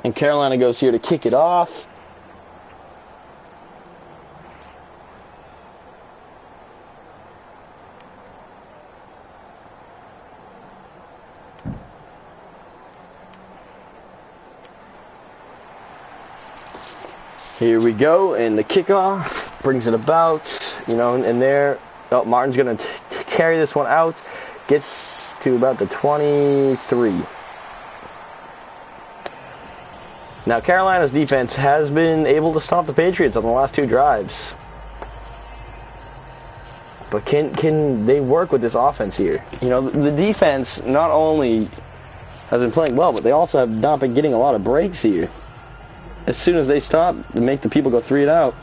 And Carolina goes here to kick it off. Here we go, and the kickoff brings it about, and there, Martin's going to carry this one out, gets to about the 23. Now, Carolina's defense has been able to stop the Patriots on the last 2 drives. But can they work with this offense here? The defense not only has been playing well, but they also have not been getting a lot of breaks here. As soon as they stop, they make the people go 3 and out.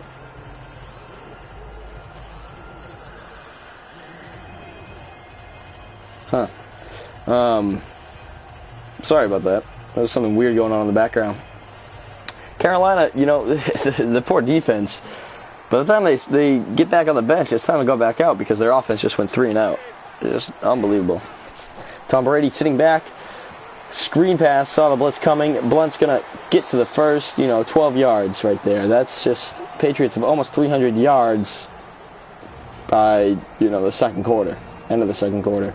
Sorry about that. There's something weird going on in the background. Carolina, the poor defense, by the time they get back on the bench, it's time to go back out because their offense just went 3 and out. Just unbelievable. Tom Brady sitting back, screen pass, saw the blitz coming. Blunt's going to get to the first, 12 yards right there. That's just Patriots of almost 300 yards by, the second quarter, end of the second quarter.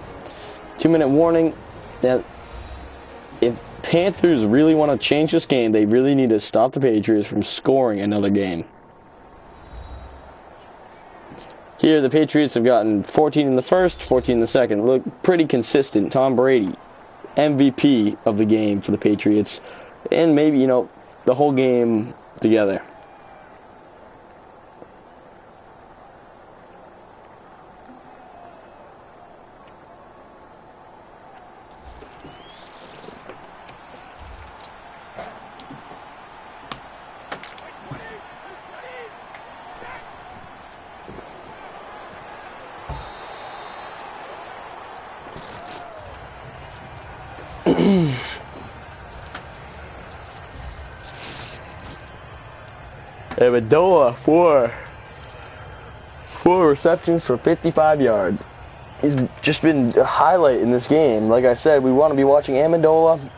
2-minute warning. Now, if Panthers really want to change this game, they really need to stop the Patriots from scoring another game. Here, the Patriots have gotten 14 in the first, 14 in the second. Look pretty consistent. Tom Brady, MVP of the game for the Patriots. And maybe, you know, the whole game together. Amendola, four receptions for 55 yards. He's just been a highlight in this game. Like I said, we want to be watching Amendola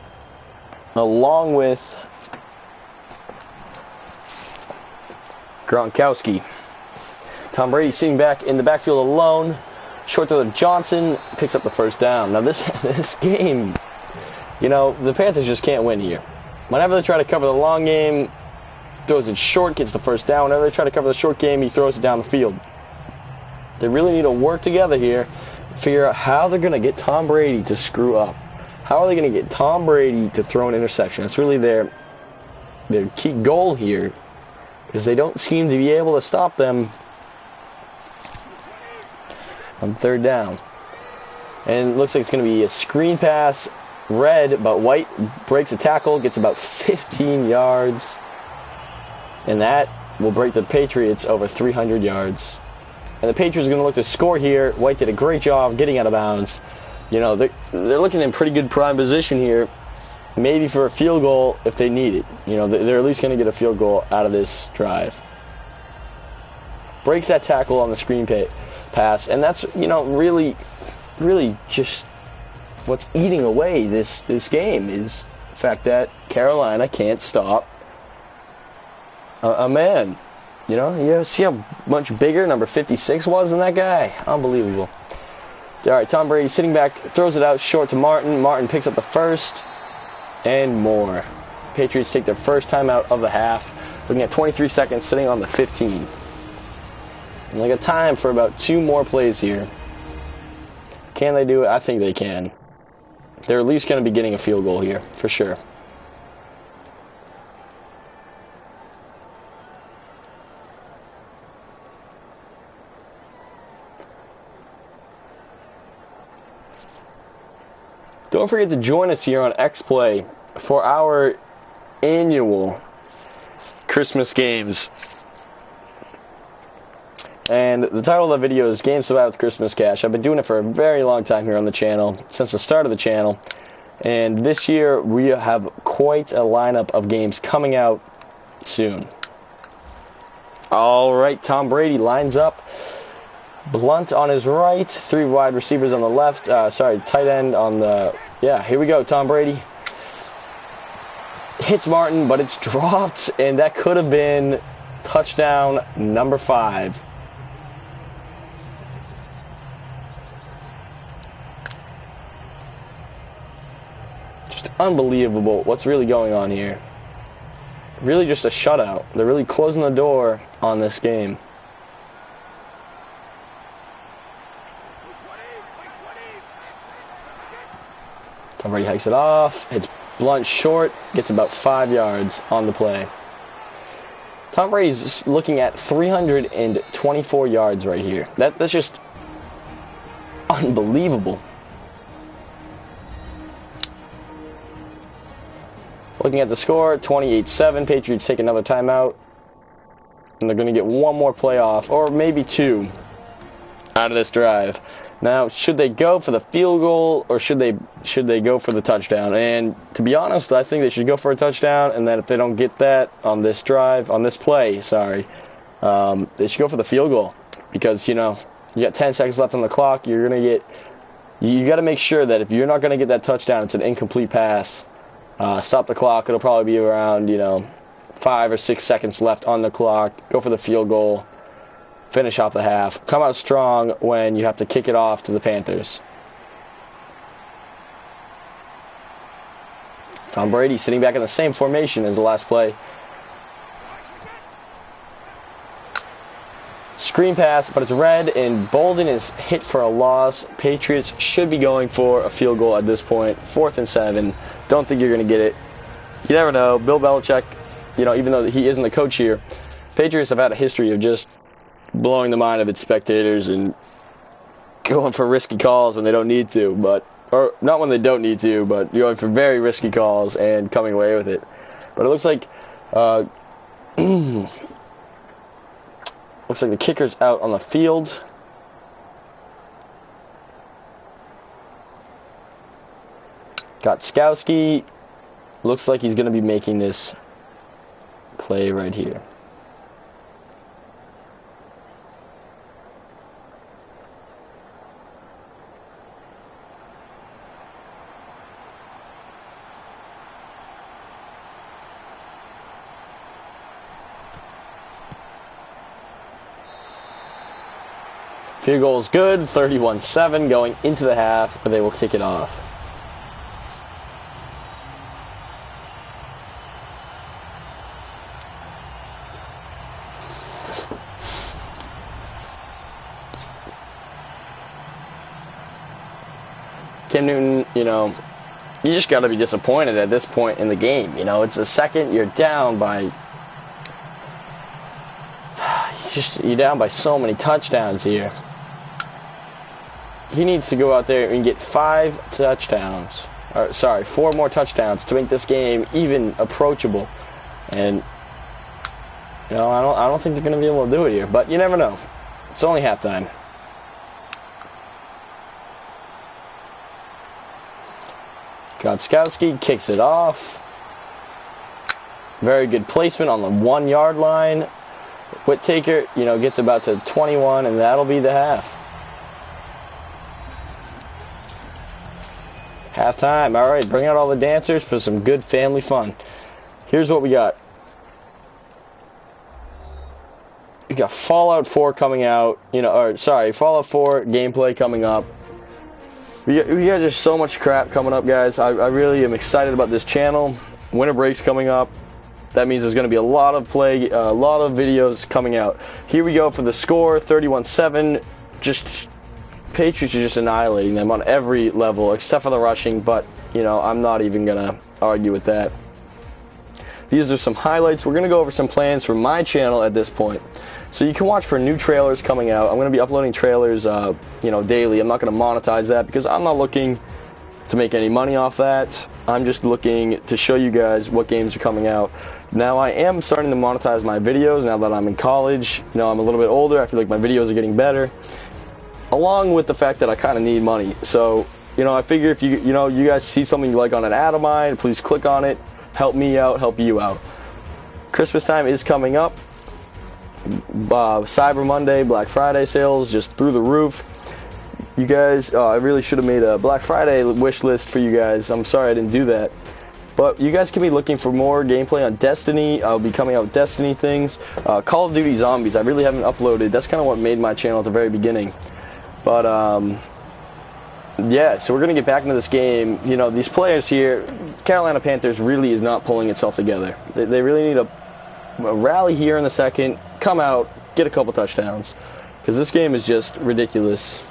along with Gronkowski. Tom Brady sitting back in the backfield alone. Short throw to Johnson, picks up the first down. Now this game, you know, the Panthers just can't win here. Whenever they try to cover the long game, throws it short, gets the first down. Whenever they try to cover the short game, he throws it down the field. They really need to work together here, figure out how they're going to get Tom Brady to screw up. How are they going to get Tom Brady to throw an interception? It's really their key goal here, because they don't seem to be able to stop them on third down. And it looks like it's going to be a screen pass, red, but White breaks a tackle, gets about 15 yards. And that will break the Patriots over 300 yards. And the Patriots are going to look to score here. White did a great job getting out of bounds. You know, they're looking in pretty good prime position here. Maybe for a field goal if they need it. You know, they're at least going to get a field goal out of this drive. Breaks that tackle on the screen pass. And that's, you know, really just what's eating away this game is the fact that Carolina can't stop a man. You know, you see how much bigger number 56 was than that guy? Unbelievable. All right, Tom Brady sitting back, throws it out short to Martin. Martin picks up the first and more. Patriots take their first timeout of the half. Looking at 23 seconds, sitting on the 15. And they got time for about 2 more plays here. Can they do it? I think they can. They're at least going to be getting a field goal here, for sure. Don't forget to join us here on XPlay for our annual Christmas games. And the title of the video is Games Survive with Christmas Cash. I've been doing it for a very long time here on the channel, since the start of the channel. And this year we have quite a lineup of games coming out soon. All right, Tom Brady lines up. Blunt on his right, 3 wide receivers on the left. Tight end on the... Yeah, here we go, Tom Brady. Hits Martin, but it's dropped, and that could have been touchdown number 5. Just unbelievable what's really going on here. Really just a shutout. They're really closing the door on this game. Tom Brady hikes it off, hits Blunt short, gets about 5 yards on the play. Tom Brady's looking at 324 yards right here. That's just unbelievable. Looking at the score, 28-7. Patriots take another timeout. And they're going to get 1 more play off, or maybe 2, out of this drive. Now, should they go for the field goal, or should they go for the touchdown? And to be honest, I think they should go for a touchdown, and then if they don't get that on this drive, on this play, they should go for the field goal. Because, you know, you got 10 seconds left on the clock, you got to make sure that if you're not going to get that touchdown, it's an incomplete pass. Stop the clock. It'll probably be around, 5 or 6 seconds left on the clock. Go for the field goal. Finish off the half. Come out strong when you have to kick it off to the Panthers. Tom Brady sitting back in the same formation as the last play. screen pass, but it's red, and Bolden is hit for a loss. Patriots should be going for a field goal at this point. 4th and 7. Don't think you're going to get it. You never know. Bill Belichick, even though he isn't the coach here, Patriots have had a history of just blowing the mind of its spectators and going for risky calls when they don't need to, or not when they don't need to, but going for very risky calls and coming away with it. But it looks like looks like the kicker's out on the field. Gotskowski looks like he's going to be making this play right here. Field goal is good, 31-7 going into the half, but they will kick it off. Cam Newton, you just got to be disappointed at this point in the game. It's the second, you're down by so many touchdowns here. He needs to go out there and get 4 more touchdowns to make this game even approachable. And I don't think they're going to be able to do it here, but you never know. It's only halftime. Gotskowski kicks it off. Very good placement on the 1-yard line. Whittaker, gets about to 21, and that'll be the half. Halftime. All right, bring out all the dancers for some good family fun. Here's what we got. We got Fallout 4 coming out. Fallout 4 gameplay coming up. We got just so much crap coming up, guys. I really am excited about this channel. Winter break's coming up. That means there's going to be a lot of videos coming out. Here we go for the score, 31-7. Patriots are just annihilating them on every level except for the rushing, but I'm not even going to argue with that. These are some highlights. We're going to go over some plans for my channel at this point. So you can watch for new trailers coming out. I'm going to be uploading trailers daily. I'm not going to monetize that because I'm not looking to make any money off that. I'm just looking to show you guys what games are coming out. Now I am starting to monetize my videos now that I'm in college. I'm a little bit older. I feel like my videos are getting better, along with the fact that I kind of need money. So I figure if you guys see something you like on an ad of mine, please click on it. Help me out, help you out. Christmas time is coming up. Cyber Monday, Black Friday sales just through the roof. You guys, I really should have made a Black Friday wish list for you guys. I'm sorry I didn't do that. But you guys can be looking for more gameplay on Destiny. I'll be coming out with Destiny things. Call of Duty Zombies, I really haven't uploaded. That's kind of what made my channel at the very beginning. But, yeah, so we're going to get back into this game. These players here, Carolina Panthers really is not pulling itself together. They really need a rally here in the second, come out, get a couple touchdowns. Because this game is just ridiculous.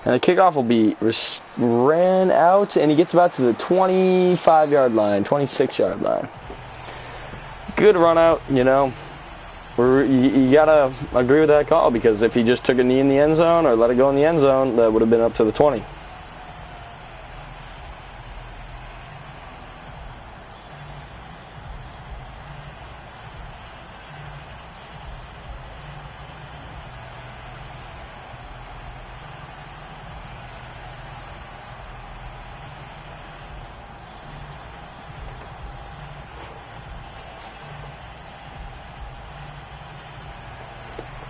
And the kickoff will be ran out, and he gets about to the 25-yard line, 26-yard line. Good run out, you gotta agree with that call, because if he just took a knee in the end zone or let it go in the end zone, that would have been up to the 20.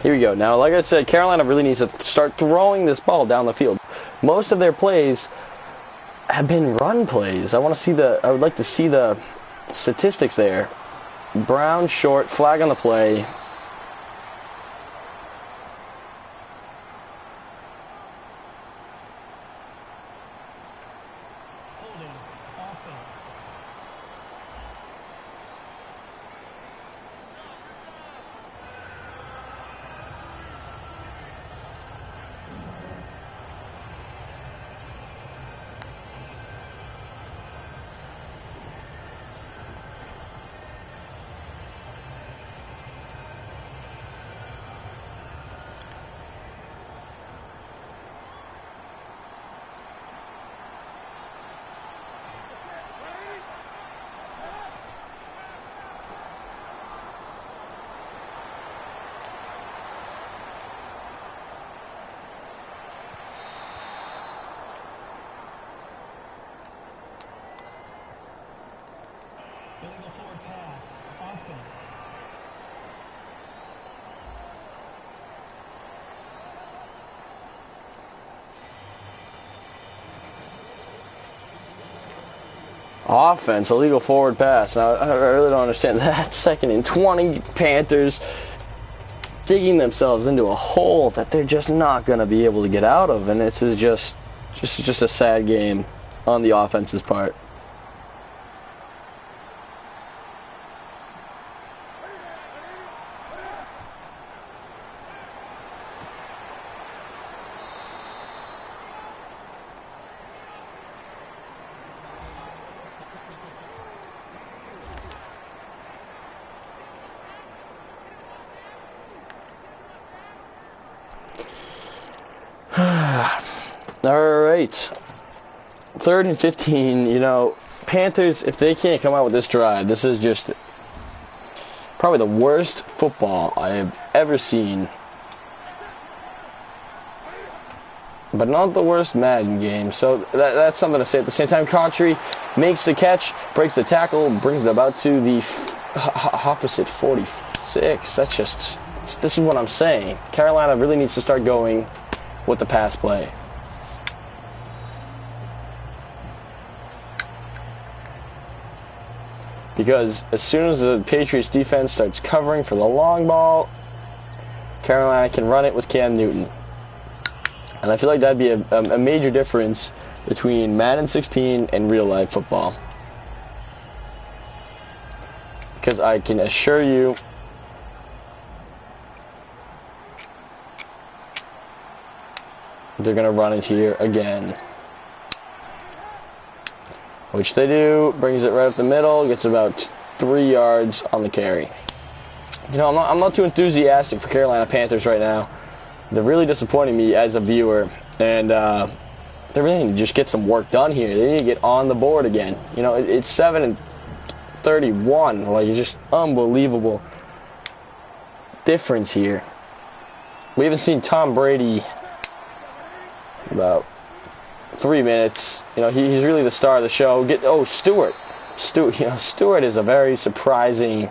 Here we go. Now, like I said, Carolina really needs to start throwing this ball down the field. Most of their plays have been run plays. I would like to see the statistics there. Brown short, flag on the play. Holding. Offense. Illegal forward pass. Offense. Offense, illegal forward pass. Now, I really don't understand that. 2nd and 20, Panthers digging themselves into a hole that they're just not going to be able to get out of, and this is just a sad game on the offense's part. All right, 3rd and 15. You know, Panthers, if they can't come out with this drive, this is just probably the worst football I have ever seen. But not the worst Madden game, so that's something to say. At the same time, Contry makes the catch, breaks the tackle, brings it about to the opposite 46. This is what I'm saying. Carolina really needs to start going with the pass play. Because as soon as the Patriots defense starts covering for the long ball, Carolina can run it with Cam Newton. And I feel like that'd be a major difference between Madden 16 and real life football. Because I can assure you, they're going to run it here again. Which they do, brings it right up the middle, gets about 3 yards on the carry. You know, I'm not too enthusiastic for Carolina Panthers right now. They're really disappointing me as a viewer, and they really need to just get some work done here. They need to get on the board again. You know, it's 7 and 31. Like, it's just unbelievable difference here. We haven't seen Tom Brady about 3 minutes. You know, he's really the star of the show. Stewart. You know, Stewart is a very surprising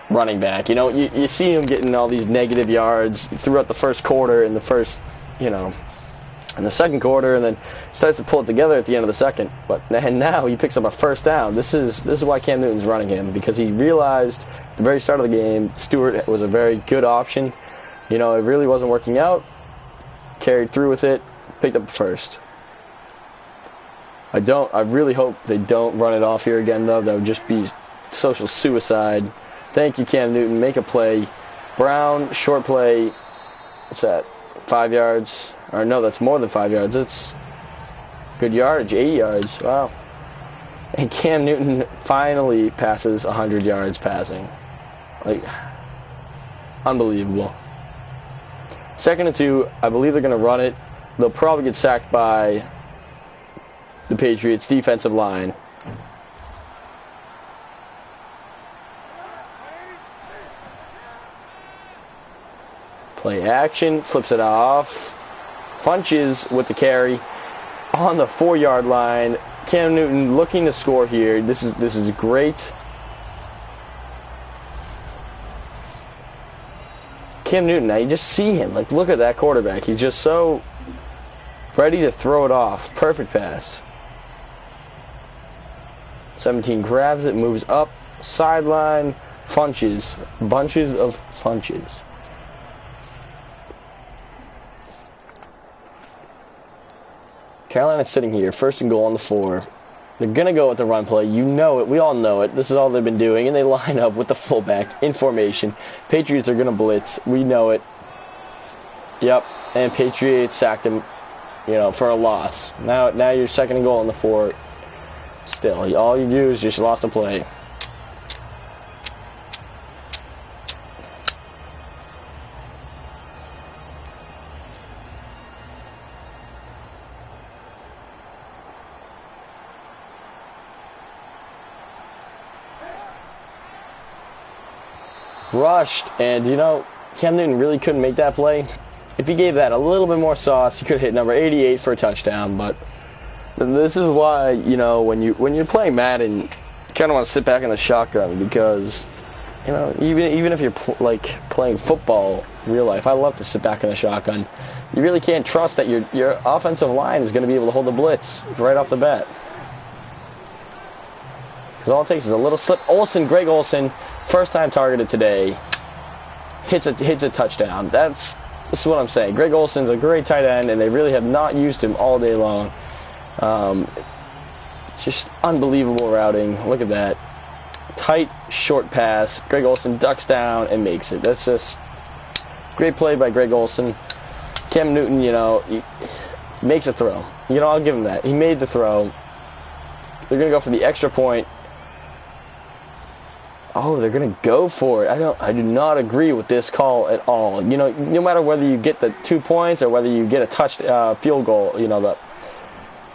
running back. You know, you see him getting all these negative yards throughout the first quarter and in the second quarter, and then starts to pull it together at the end of the second. And now he picks up a first down. This is why Cam Newton's running him, because he realized at the very start of the game Stewart was a very good option. You know, it really wasn't working out. Carried through with it, picked up the first. I really hope they don't run it off here again, though. That would just be social suicide. Thank you, Cam Newton. Make a play. Brown, short play. What's that? 5 yards? Or no, that's more than 5 yards. It's good yardage, 8 yards. Wow. And Cam Newton finally passes 100 yards passing. Like, unbelievable. 2nd and 2. I believe they're going to run it. They'll probably get sacked by the Patriots' defensive line. Play action, flips it off, punches with the carry on the 4-yard line. Cam Newton looking to score here. This is great. Cam Newton, now you just see him. Like, look at that quarterback. He's just so ready to throw it off. Perfect pass. 17 grabs it, moves up, sideline, bunches of punches. Carolina's sitting here, 1st and goal on the 4. They're going to go with the run play. You know it. We all know it. This is all they've been doing. And they line up with the fullback in formation. Patriots are going to blitz. We know it. Yep. And Patriots sacked him, for a loss. Now you're 2nd and goal on the 4. Still, all you do is just lost a play. Rushed, and Cam Newton really couldn't make that play. If he gave that a little bit more sauce, he could have hit number 88 for a touchdown. But this is why when you're playing Madden, you kind of want to sit back in the shotgun, because even if you're playing football in real life, I love to sit back in the shotgun. You really can't trust that your offensive line is going to be able to hold the blitz right off the bat. Because all it takes is a little slip. Greg Olsen. First time targeted today, hits a touchdown. This is what I'm saying. Greg Olsen's a great tight end, and they really have not used him all day long. It's just unbelievable routing. Look at that. Tight, short pass. Greg Olsen ducks down and makes it. That's just great play by Greg Olsen. Cam Newton, he makes a throw. I'll give him that. He made the throw. They're going to go for the extra point. Oh, they're going to go for it. I do not agree with this call at all. No matter whether you get the 2 points or whether you get a field goal, the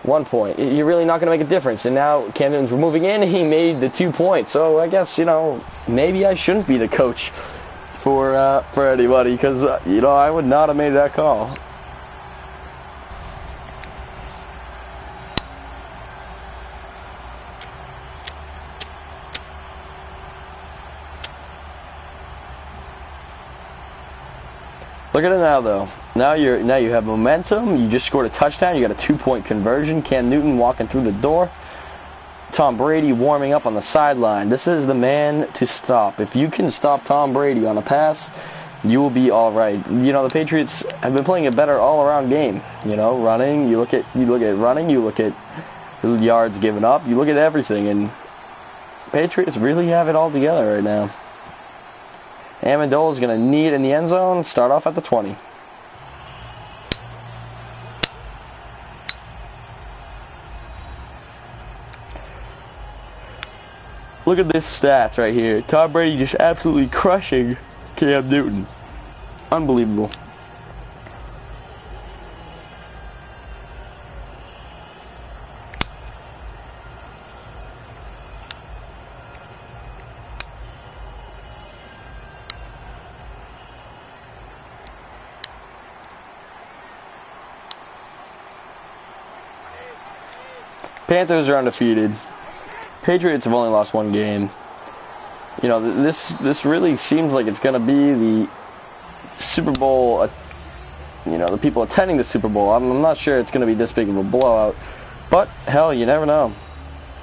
1 point, you're really not going to make a difference. And now Cam Newton's moving in, he made the 2 points. So I guess, maybe I shouldn't be the coach for anybody, because, I would not have made that call. Look at it now, though. Now you have momentum. You just scored a touchdown. You got a 2-point conversion. Cam Newton walking through the door. Tom Brady warming up on the sideline. This is the man to stop. If you can stop Tom Brady on a pass, you will be all right. The Patriots have been playing a better all-around game. Running. You look at running. You look at yards given up. You look at everything, and Patriots really have it all together right now. Amendola is going to knee it in the end zone. Start off at the 20. Look at this stats right here. Tom Brady just absolutely crushing Cam Newton. Unbelievable. Panthers are undefeated. Patriots have only lost 1 game. This really seems like it's going to be the Super Bowl. The people attending the Super Bowl. I'm not sure it's going to be this big of a blowout, but hell, you never know.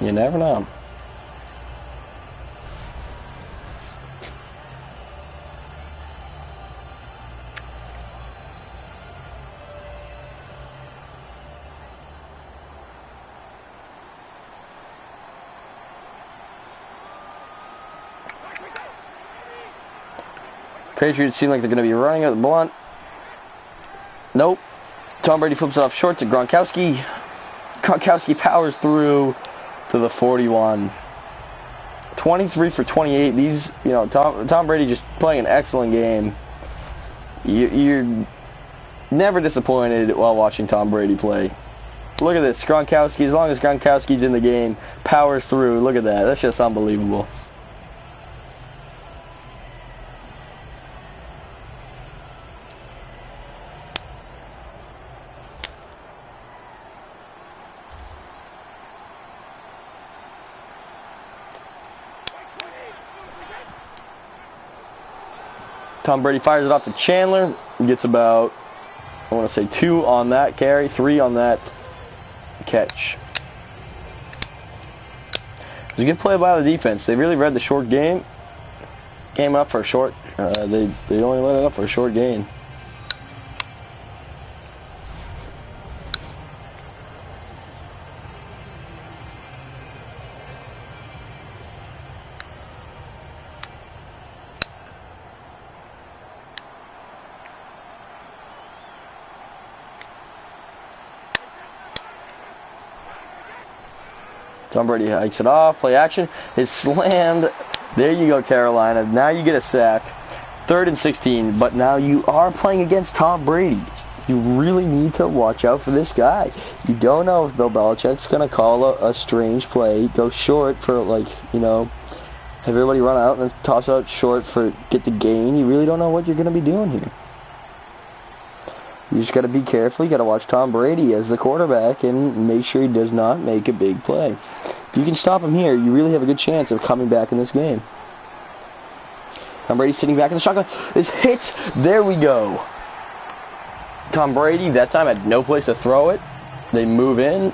You never know. Patriots seem like they're going to be running at the blunt. Nope. Tom Brady flips it off short to Gronkowski. Gronkowski powers through to the 41. 23 for 28. These, Tom Brady just playing an excellent game. You're never disappointed while watching Tom Brady play. Look at this. Gronkowski, as long as Gronkowski's in the game, powers through. Look at that. That's just unbelievable. Tom Brady fires it off to Chandler. Gets about, I want to say 2 on that carry, 3 on that catch. It was a good play by the defense. They really read the short game. Came up for a short. They only let it up for a short gain. Tom Brady hikes it off. Play action. It's slammed. There you go, Carolina. Now you get a sack. 3rd and 16. But now you are playing against Tom Brady. You really need to watch out for this guy. You don't know if Bill Belichick's going to call a strange play. Go short for, like, you know, have everybody run out and then toss out short for get the gain. You really don't know what you're going to be doing here. You just got to be careful. You got to watch Tom Brady as the quarterback and make sure he does not make a big play. If you can stop him here, you really have a good chance of coming back in this game. Tom Brady sitting back in the shotgun. It's hit. There we go. Tom Brady, that time, had no place to throw it. They move in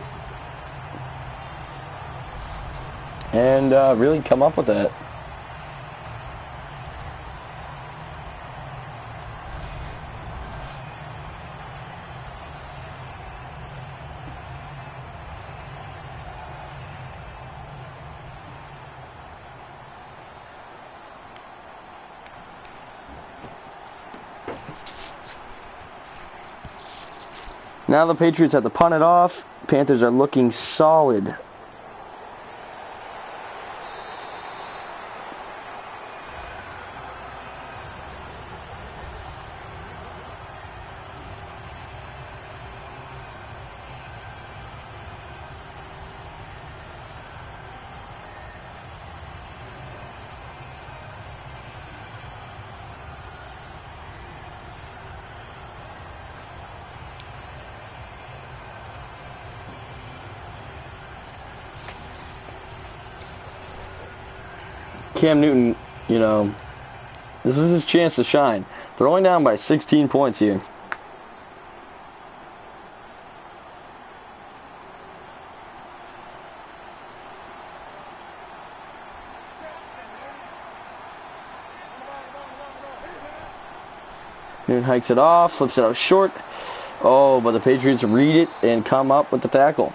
and really come up with that. Now the Patriots have to punt it off. Panthers are looking solid. Cam Newton, you know, this is his chance to shine. They're only down by 16 points here. Newton hikes it off, flips it out short. Oh, but the Patriots read it and come up with the tackle.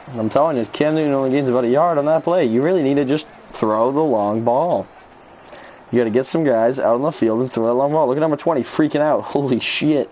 And I'm telling you, Cam Newton only gains about a yard on that play. You really need to just throw the long ball. You got to get some guys out on the field and throw that long ball. Look at number 20 freaking out. Holy shit.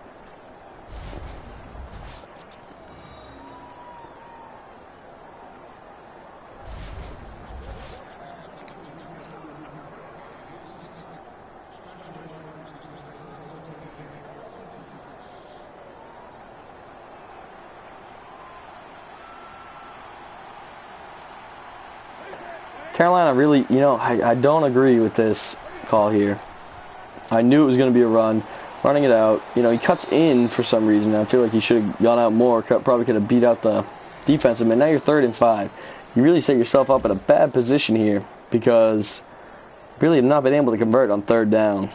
Carolina really, you know, I don't agree with this call here. I knew it was going to be a run. Running it out. You know, he cuts in for some reason. I feel like he should have gone out more. Probably could have beat out the defensive man. Now you're 3rd and 5. You really set yourself up in a bad position here because you really have not been able to convert on 3rd down.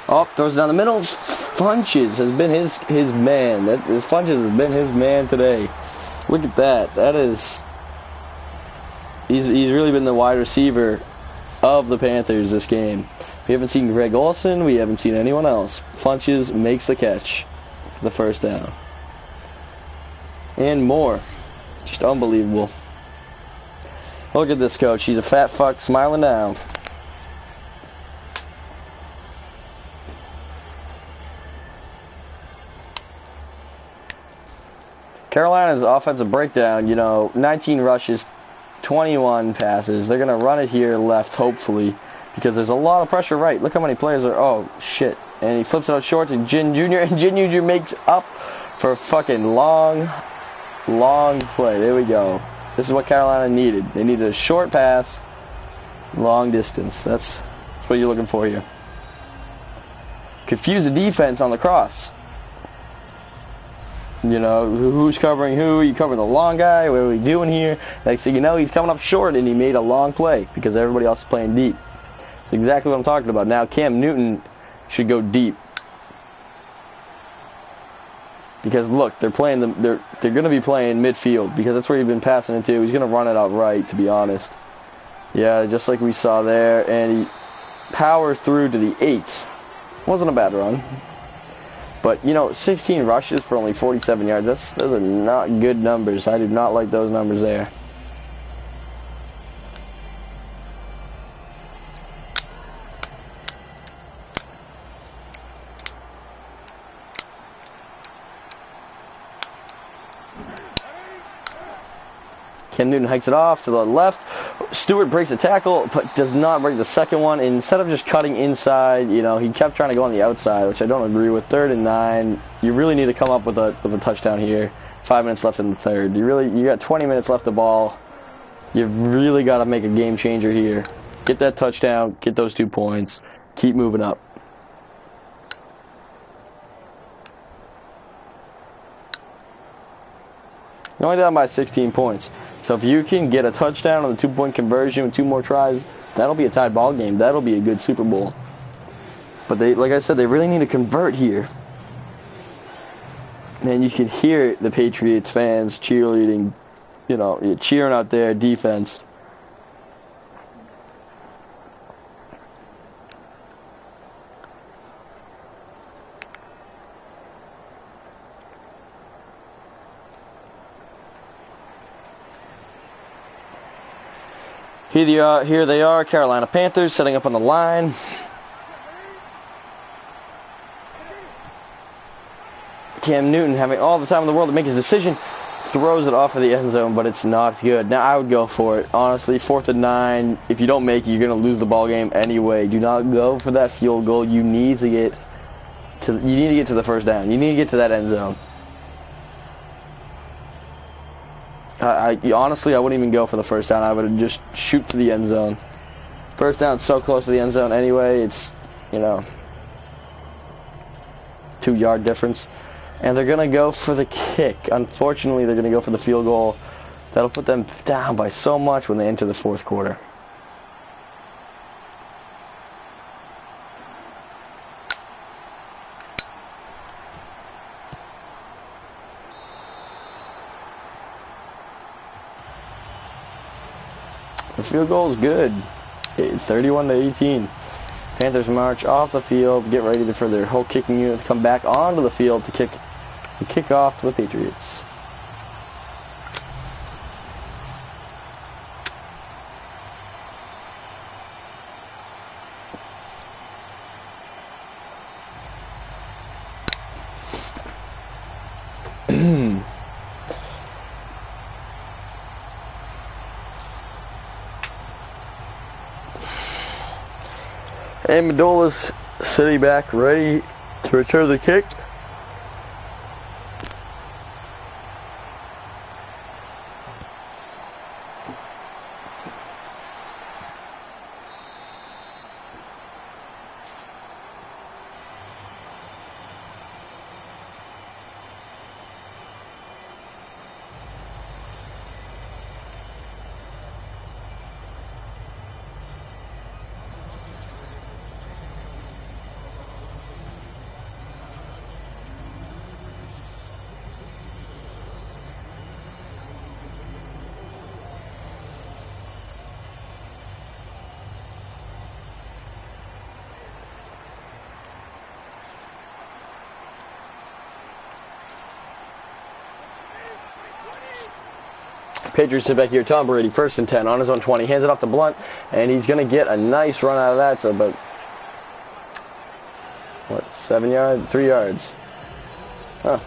Oh, throws it down the middle. Funches has been his man. Funches has been his man today. Look at that. That is... He's really been the wide receiver of the Panthers this game. We haven't seen Greg Olsen. We haven't seen anyone else. Funches makes the catch for the 1st down. And more. Just unbelievable. Look at this coach. He's a fat fuck smiling down. Carolina's offensive breakdown, you know, 19 rushes, 21 passes. They're going to run it here left, hopefully, because there's a lot of pressure right. Look how many players are... Oh, shit. And he flips it out short to Jin Jr., and Jin Jr. makes up for a fucking long play. There we go. This is what Carolina needed. They needed a short pass, long distance. That's what you're looking for here. confuse the defense on the cross. You know, who's covering who? You cover the long guy? What are we doing here? Next thing you know, he's coming up short, and he made a long play because everybody else is playing deep. That's exactly what I'm talking about. Now Cam Newton should go deep. Because look, they're playing them. They're going to be playing midfield because that's where he's been passing it to. He's going to run it out right, to be honest. Yeah, just like we saw there, and he powers through to the 8. Wasn't a bad run, but you know, 16 rushes for only 47 yards. Those are not good numbers. I did not like those numbers there. Cam Newton hikes it off to the left. Stewart breaks a tackle, but does not break the second one. Instead of just cutting inside, you know, he kept trying to go on the outside, which I don't agree with. 3rd and 9. You really need to come up with a touchdown here. 5 minutes left in the third. You got 20 minutes left of ball. You've really got to make a game changer here. Get that touchdown. Get those 2 points. Keep moving up. You're only down by 16 points. So if you can get a touchdown on the 2-point conversion with 2 more tries, that'll be a tied ball game. That'll be a good Super Bowl. But they, like I said, they really need to convert here. And you can hear the Patriots fans cheerleading, you know, cheering out their defense. Here they are, Carolina Panthers setting up on the line. Cam Newton having all the time in the world to make his decision. Throws it off of the end zone, but it's not good. Now, I would go for it. Honestly, 4th and 9. If you don't make it, you're going to lose the ball game anyway. Do not go for that field goal. You need to get to the first down. You need to get to that end zone. Honestly, I wouldn't even go for the first down. I would just shoot to the end zone. First down, so close to the end zone anyway. It's, you know, 2-yard difference. And they're going to go for the kick. Unfortunately, they're going to go for the field goal. That'll put them down by so much when they enter the 4th quarter. The field goal is good. It's 31-18. Panthers march off the field, get ready for their whole kicking unit to come back onto the field to kick off to the Patriots. Amendola's sitting back, ready to return the kick. Patriots sit back here. Tom Brady, 1st and 10 on his own 20. Hands it off to Blunt, and he's going to get a nice run out of that. So, but what, 7 yards? 3 yards. Huh.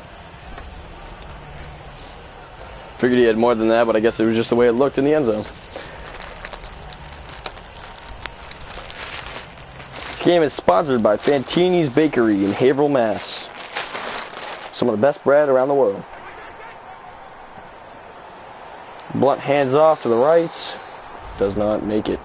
Figured he had more than that, but I guess it was just the way it looked in the end zone. This game is sponsored by Fantini's Bakery in Haverhill, Mass. Some of the best bread around the world. Blunt hands off to the right. Does not make it.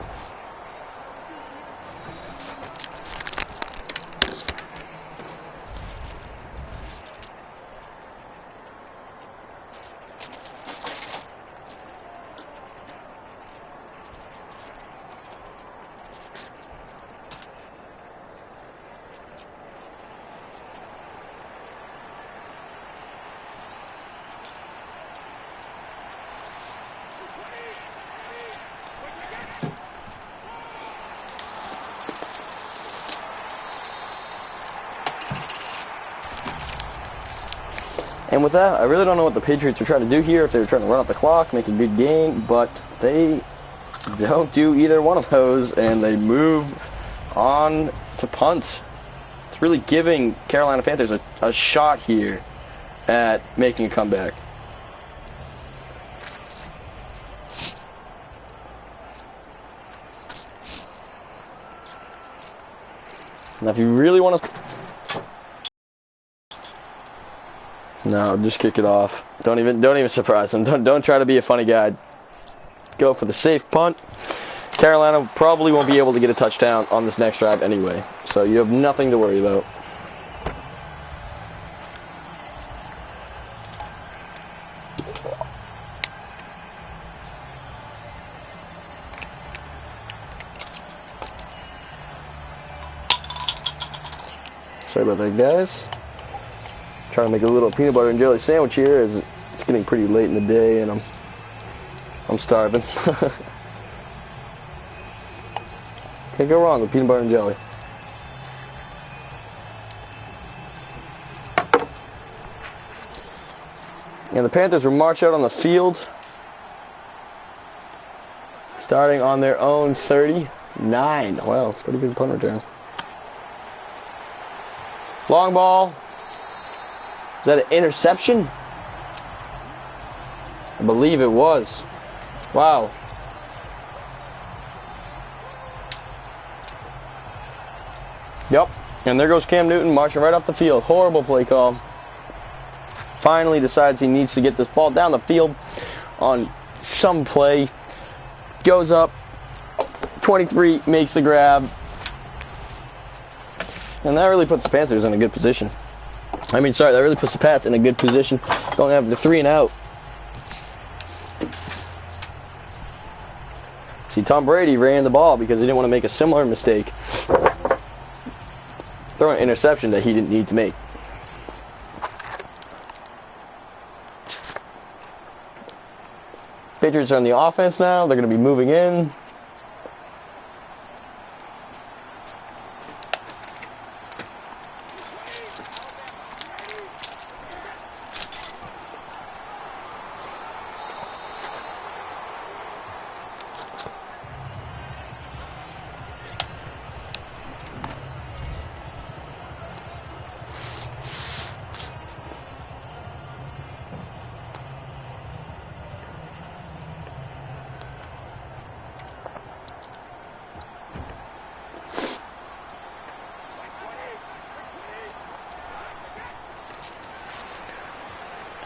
And with that, I really don't know what the Patriots are trying to do here, if they were trying to run up the clock, make a good game, but they don't do either one of those, and they move on to punt. It's really giving Carolina Panthers a shot here at making a comeback. Now, if you really want to... No, just kick it off. Don't even surprise them. Don't try to be a funny guy. Go for the safe punt. Carolina probably won't be able to get a touchdown on this next drive anyway, so you have nothing to worry about. Sorry about that, guys. Trying to make a little peanut butter and jelly sandwich here, as it's getting pretty late in the day and I'm starving. Can't go wrong with peanut butter and jelly. And the Panthers will march out on the field, starting on their own 39. Wow, pretty good punt return. Long ball. Is that an interception? I believe it was. Wow. Yep. And there goes Cam Newton marching right off the field. Horrible play call. Finally decides he needs to get this ball down the field on some play. Goes up. 23 makes the grab. And that really puts the Panthers in a good position. That really puts the Pats in a good position. Going after 3 and out. See, Tom Brady ran the ball because he didn't want to make a similar mistake. Throwing an interception that he didn't need to make. Patriots are on the offense now. They're going to be moving in.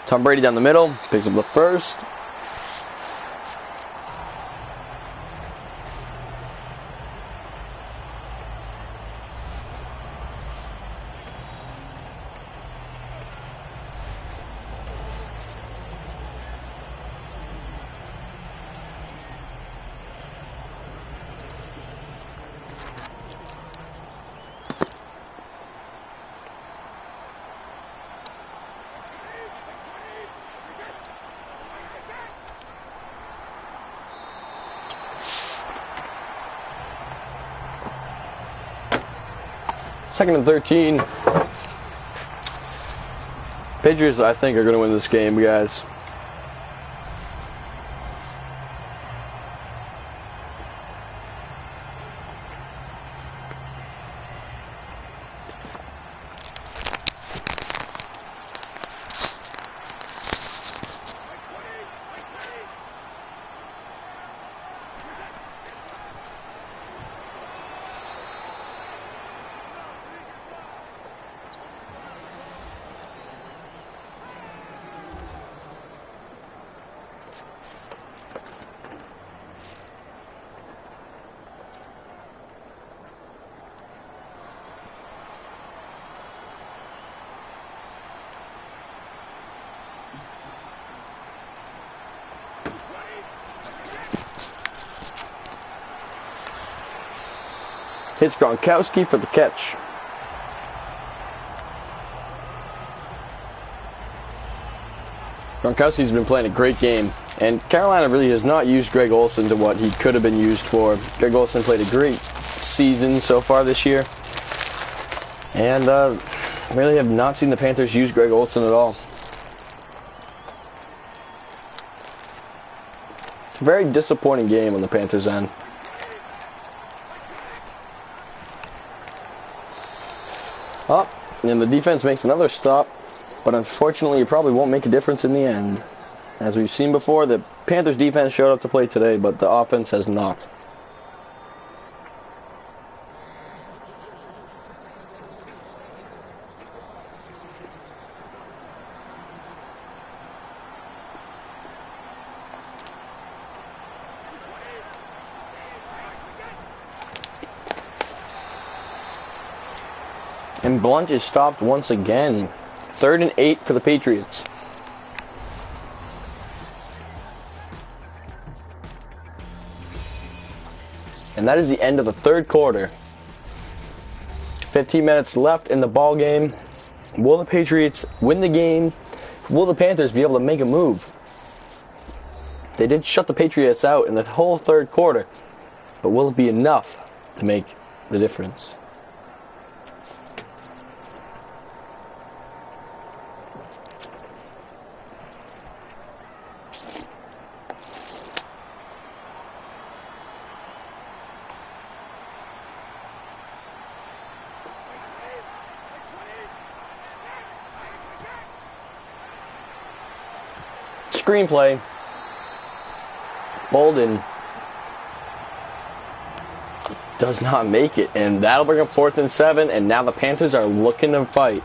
Tom Brady down the middle, picks up the first. Second and 13. Patriots, I think, are going to win this game, guys. Hits Gronkowski for the catch. Gronkowski's been playing a great game, and Carolina really has not used Greg Olsen to what he could have been used for. Greg Olsen played a great season so far this year, and really have not seen the Panthers use Greg Olsen at all. Very disappointing game on the Panthers' end. Oh, and the defense makes another stop, but unfortunately it probably won't make a difference in the end. As we've seen before, the Panthers' defense showed up to play today, but the offense has not. And Blunt is stopped once again. 3rd and 8 for the Patriots. And that is the end of the 3rd quarter. 15 minutes left in the ball game. Will the Patriots win the game? Will the Panthers be able to make a move? They did shut the Patriots out in the whole 3rd quarter. But will it be enough to make the difference? Screenplay. Bolden does not make it, and that'll bring up 4th and 7, and now the Panthers are looking to fight.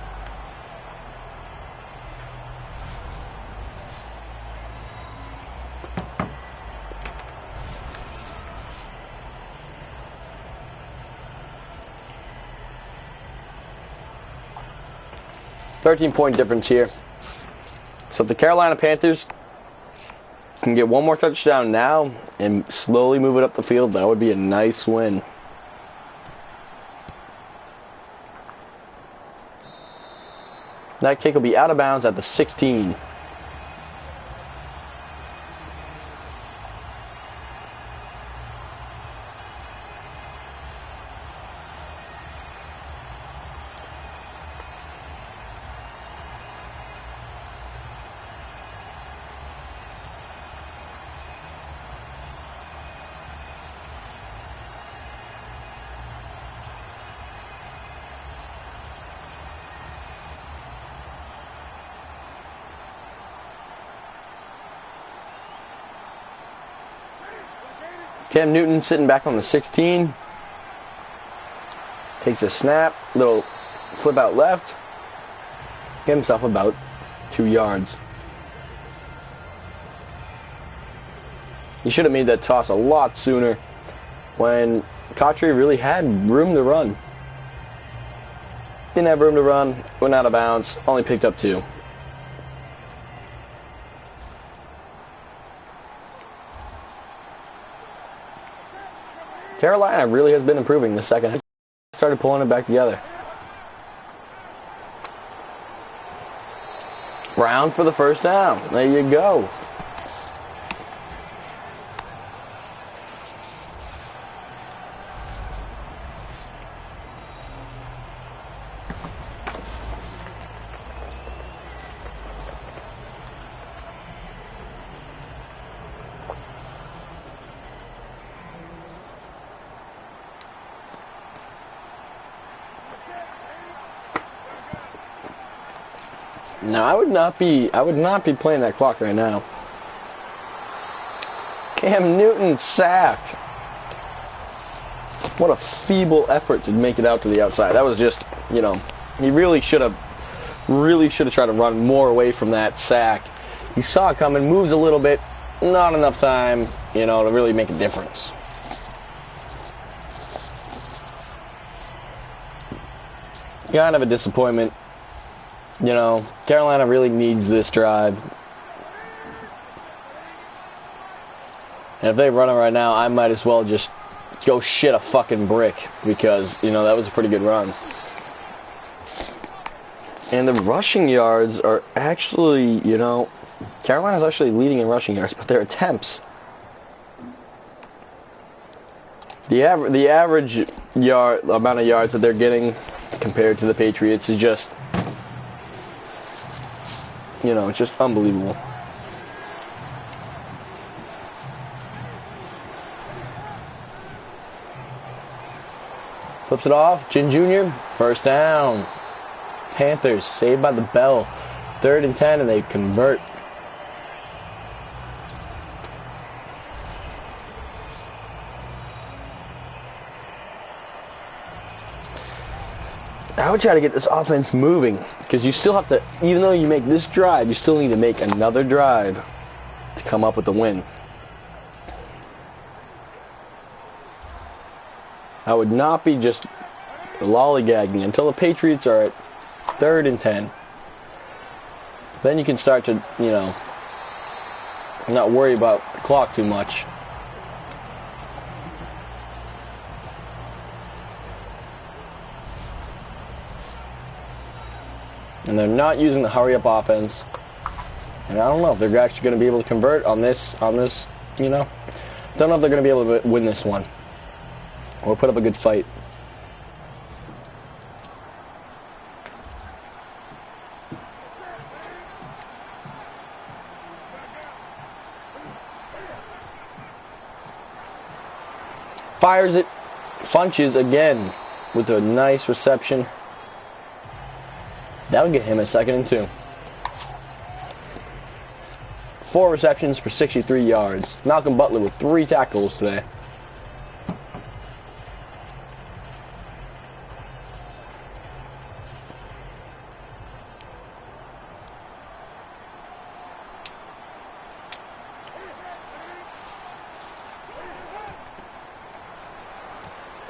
.13 difference here. So if the Carolina Panthers can get one more touchdown now and slowly move it up the field, that would be a nice win. That kick will be out of bounds at the 16. Cam Newton sitting back on the 16. Takes a snap, little flip out left. Get himself about 2 yards. He should have made that toss a lot sooner when Cottrey really had room to run. Didn't have room to run, went out of bounds, only picked up 2. Carolina really has been improving this second. Started pulling it back together. Brown for the first down. There you go. No, I would not be playing that clock right now. Cam Newton sacked. What a feeble effort to make it out to the outside. That was just, he really should have tried to run more away from that sack. He saw it coming, moves a little bit, not enough time, to really make a difference. Kind of a disappointment. Carolina really needs this drive. And if they run it right now, I might as well just go shit a fucking brick because, that was a pretty good run. And the rushing yards are actually, Carolina's actually leading in rushing yards, but their attempts. The average amount of yards that they're getting compared to the Patriots is just, it's just unbelievable. Flips it off. Chin Jr. First down. Panthers saved by the bell. 3rd and 10, and they convert. I would try to get this offense moving because you still have to, even though you make this drive, you still need to make another drive to come up with the win. I would not be just lollygagging until the Patriots are at 3rd and 10. Then you can start to, not worry about the clock too much. And they're not using the hurry-up offense. And I don't know if they're actually going to be able to convert on this, Don't know if they're going to be able to win this one. Or put up a good fight. Fires it. Funches again with a nice reception. That'll get him a 2nd and 2. 4 receptions for 63 yards. Malcolm Butler with 3 tackles today.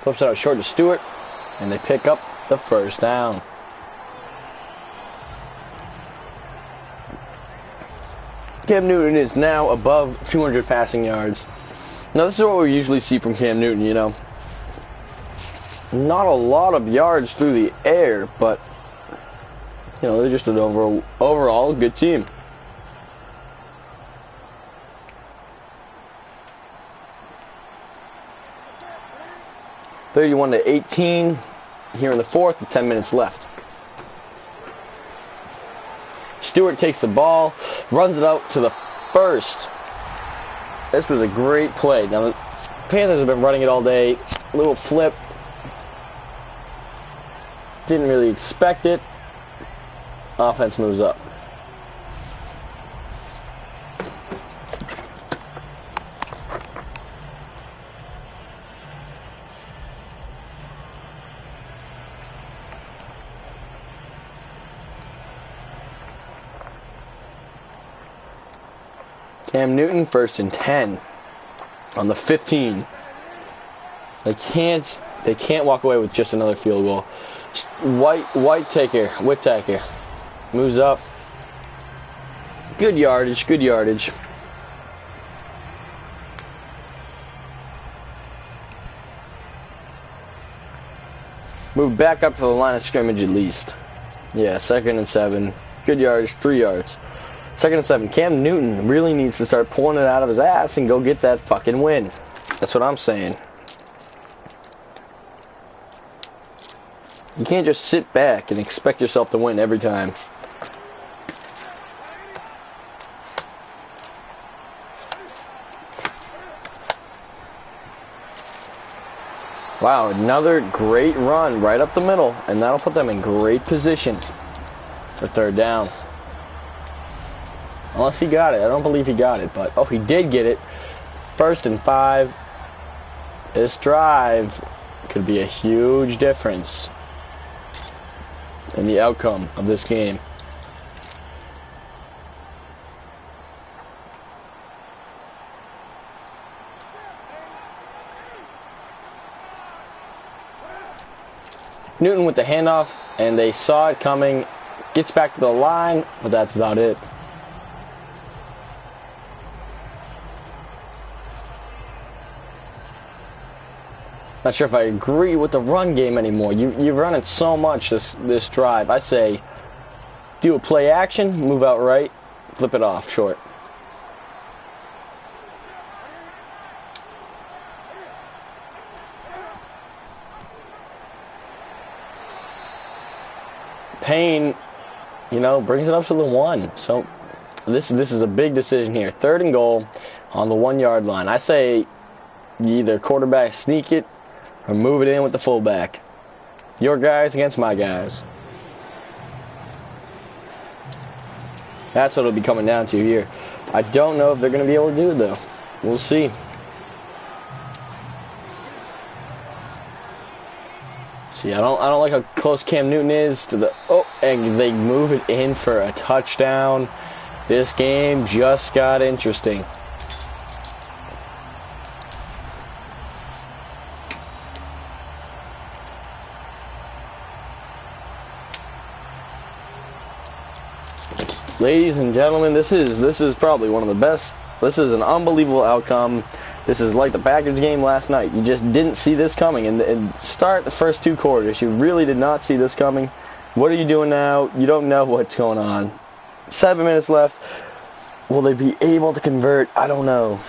Flips it out short to Stewart, and they pick up the 1st down. Cam Newton is now above 200 passing yards. Now, this is what we usually see from Cam Newton, Not a lot of yards through the air, but, they're just an overall good team. (31-18) here in the 4th with 10 minutes left. Stewart takes the ball, runs it out to the 1st. This was a great play. Now, the Panthers have been running it all day. Little flip. Didn't really expect it. Offense moves up. Cam Newton, 1st and 10 on the 15. They can't walk away with just another field goal. Whittaker moves up. Good yardage. Move back up to the line of scrimmage at least. Yeah, 2nd and 7. Good yardage, 3 yards. 2nd and 7. Cam Newton really needs to start pulling it out of his ass and go get that fucking win. That's what I'm saying. You can't just sit back and expect yourself to win every time. Wow, another great run right up the middle, and that'll put them in great position for 3rd down. Unless he got it. I don't believe he got it, but he did get it. 1st and 5. This drive could be a huge difference in the outcome of this game. Newton with the handoff, and they saw it coming. Gets back to the line, but that's about it. Not sure if I agree with the run game anymore. You've run it so much this drive. I say do a play action, move out right, flip it off short. Payne, brings it up to the 1. So this is a big decision here. 3rd and goal on the 1-yard line. I say you either quarterback sneak it or move it in with the fullback. Your guys against my guys. That's what it'll be coming down to here. I don't know if they're going to be able to do it, though. We'll see. See, I don't like how close Cam Newton is to the... Oh, and they move it in for a touchdown. This game just got interesting. Ladies and gentlemen, this is probably one of the best. This is an unbelievable outcome. This is like the Packers game last night. You just didn't see this coming. And start the first 2 quarters. You really did not see this coming. What are you doing now? You don't know what's going on. 7 minutes left. Will they be able to convert? I don't know.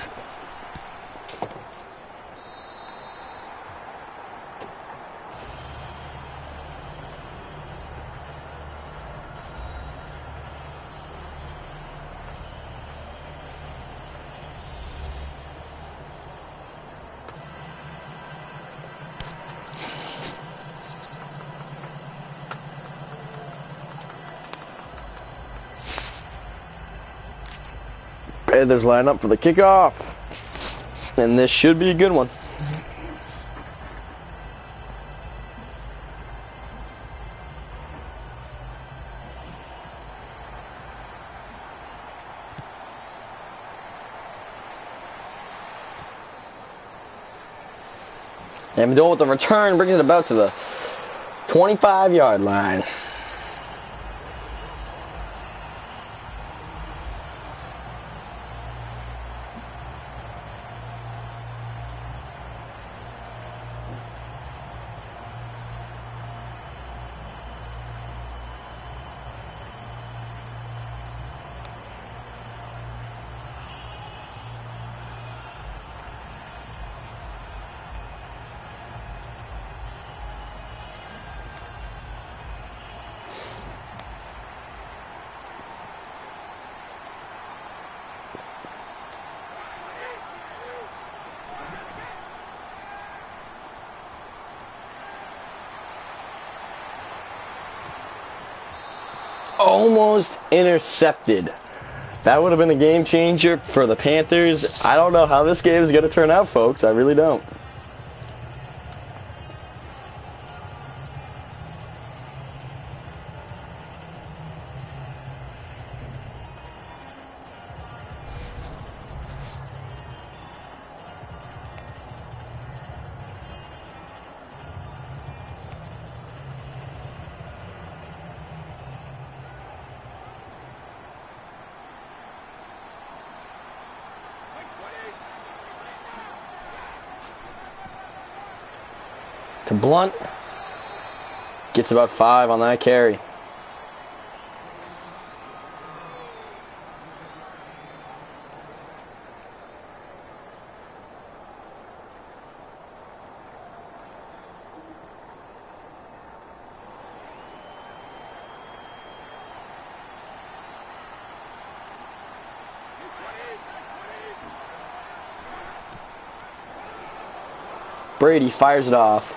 Panthers line up for the kickoff. And this should be a good one. Amendola with the return brings it about to the 25-yard line. Almost intercepted. That would have been a game changer for the Panthers. I don't know how this game is going to turn out, folks. I really don't. To Blunt. Gets about 5 on that carry. Brady fires it off.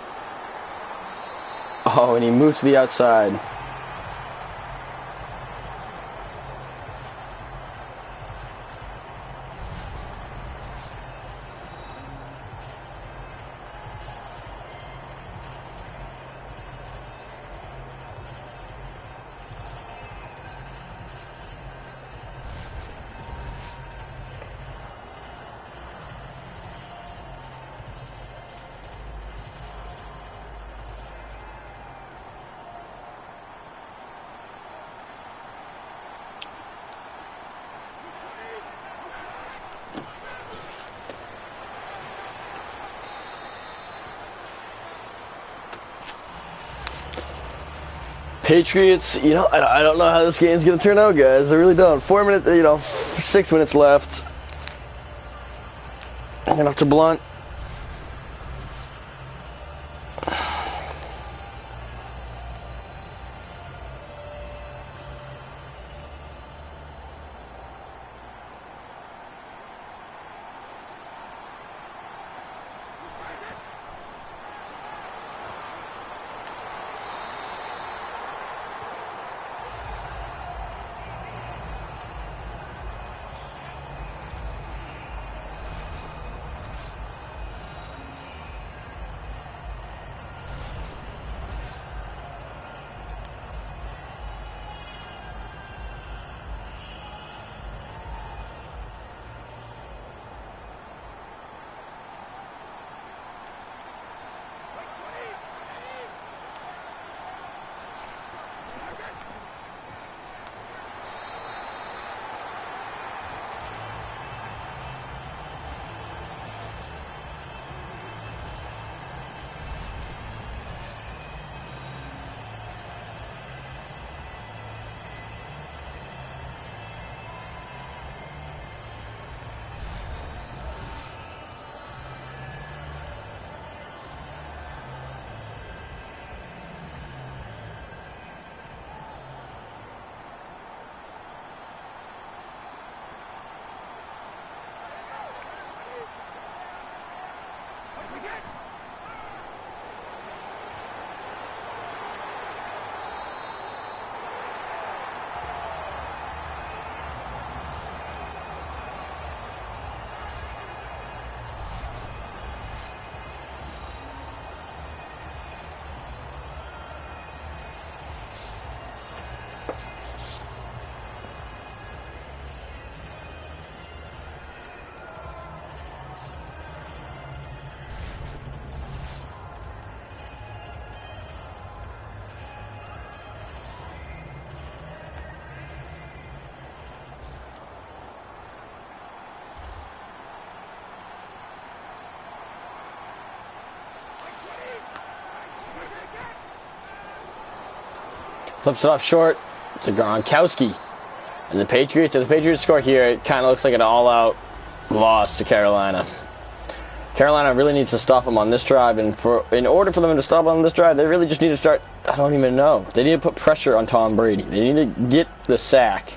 Oh, and he moves to the outside. Patriots, I don't know how this game's going to turn out, guys. I really don't. 4 minutes, 6 minutes left. And off to Blunt. Flips it off short to Gronkowski. And the Patriots score here. It kind of looks like an all-out loss to Carolina. Carolina really needs to stop them on this drive, and in order for them to stop on this drive, they really just need to start, I don't even know. They need to put pressure on Tom Brady. They need to get the sack.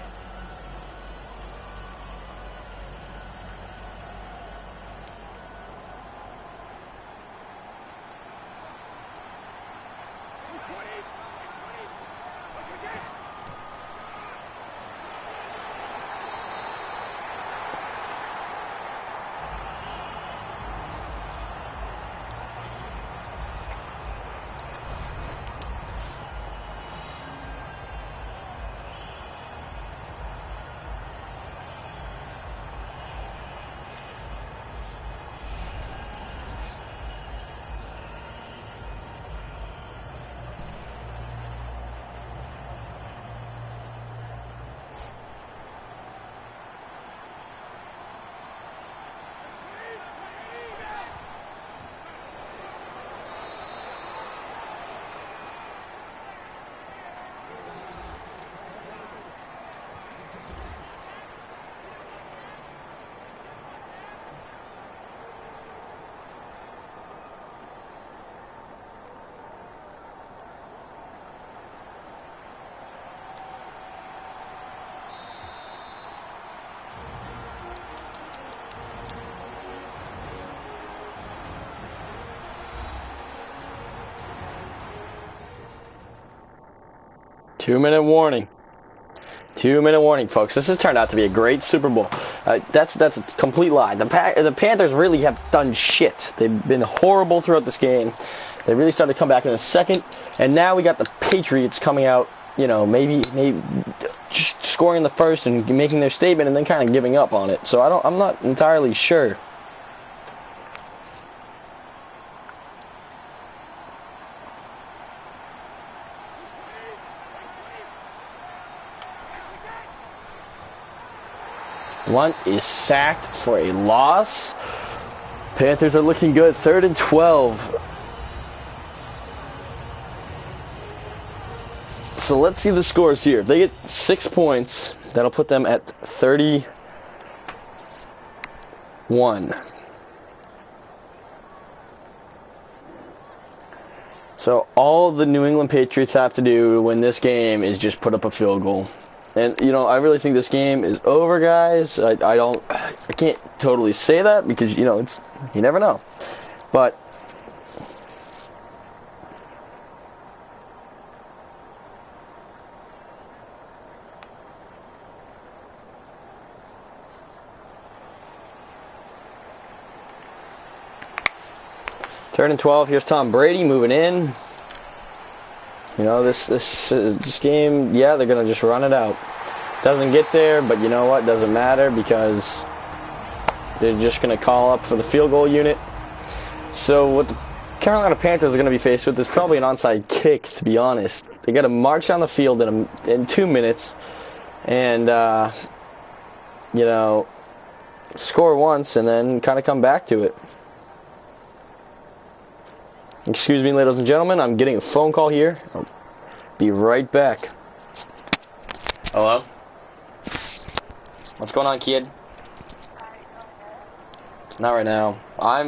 Two-minute warning. 2-minute warning, folks. This has turned out to be a great Super Bowl. That's a complete lie. The Panthers really have done shit. They've been horrible throughout this game. They really started to come back in the second, and now we got the Patriots coming out, you know, maybe just scoring in the first and making their statement and then kind of giving up on it. So I'm not entirely sure. Lunt is sacked for a loss. Panthers are looking good. 3rd and 12. So let's see the scores here. If they get 6 points, that'll put them at 31. So all the New England Patriots have to do to win this game is just put up a field goal. And, you know, I really think this game is over, guys. I can't totally say that because, you know, you never know. But third and 12, here's Tom Brady moving in. You know, this game, yeah, they're going to just run it out. Doesn't get there, but you know what? Doesn't matter because they're just going to call up for the field goal unit. So what the Carolina Panthers are going to be faced with is probably an onside kick, to be honest. They got to march down the field in 2 minutes and, you know, score once and then kind of come back to it. Excuse me, ladies and gentlemen, I'm getting a phone call here. I'll be right back. Hello? What's going on, kid? Not right now. I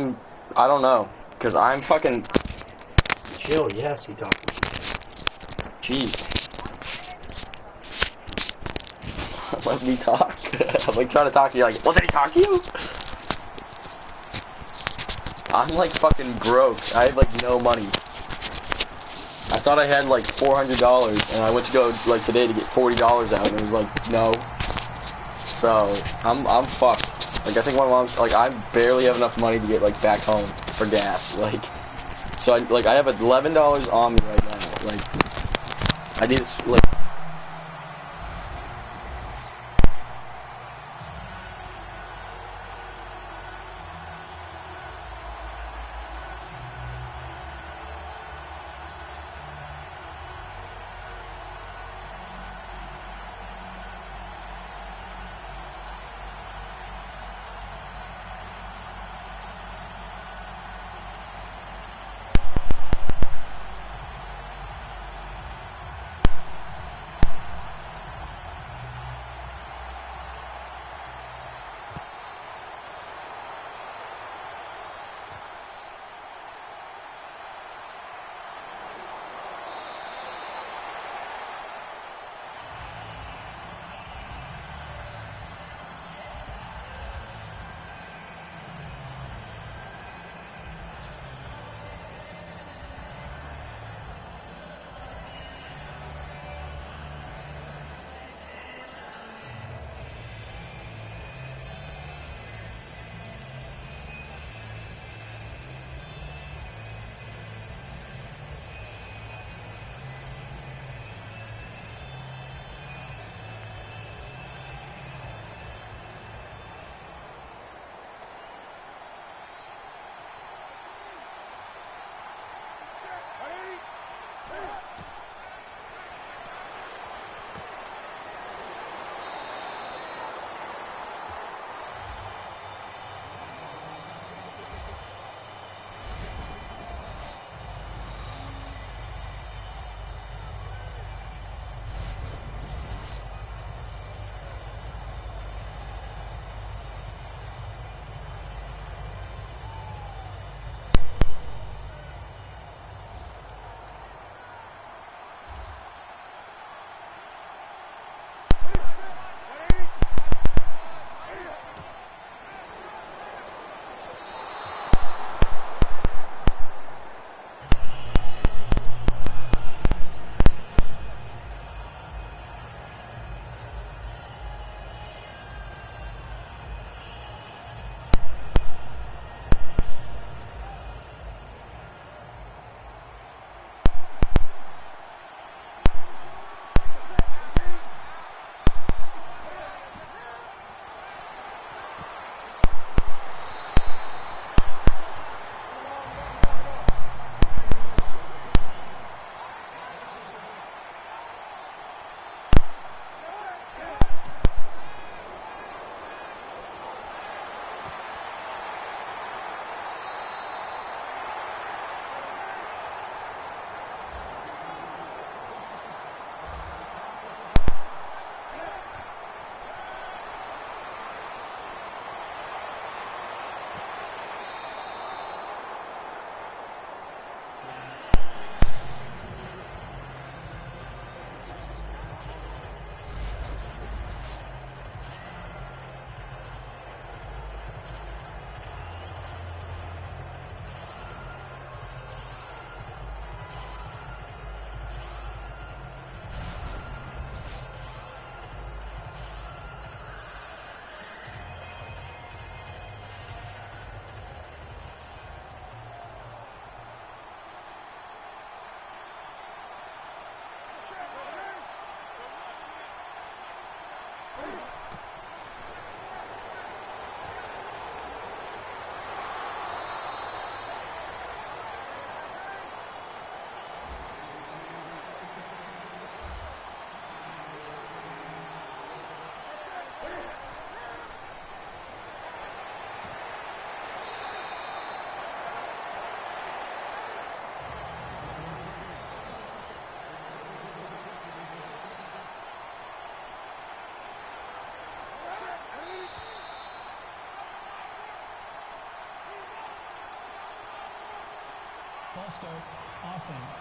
don't know, because I'm fucking... Chill, yes, he talking. Jeez. Let me talk. I'm like trying to talk to you, like, well, did he talk to you? I'm like fucking broke. I have like no money. I thought I had like $400 and I went to go like today to get $40 out and it was like no. So I'm fucked. Like I think my mom's like I barely have enough money to get like back home for gas. Like so I have $11 on me right now. Like I need to like. False start. Offense.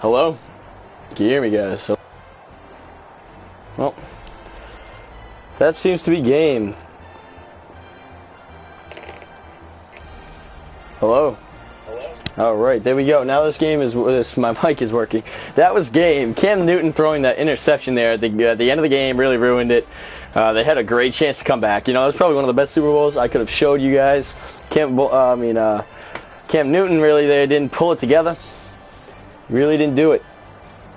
Hello? Can you hear me, guys? Well, that seems to be game. Hello? All right, there we go. Now this game is my mic is working. That was game. Cam Newton throwing that interception there at the end of the game really ruined it. They had a great chance to come back. You know, it was probably one of the best Super Bowls I could have showed you guys. Cam Newton really they didn't pull it together. Really didn't do it.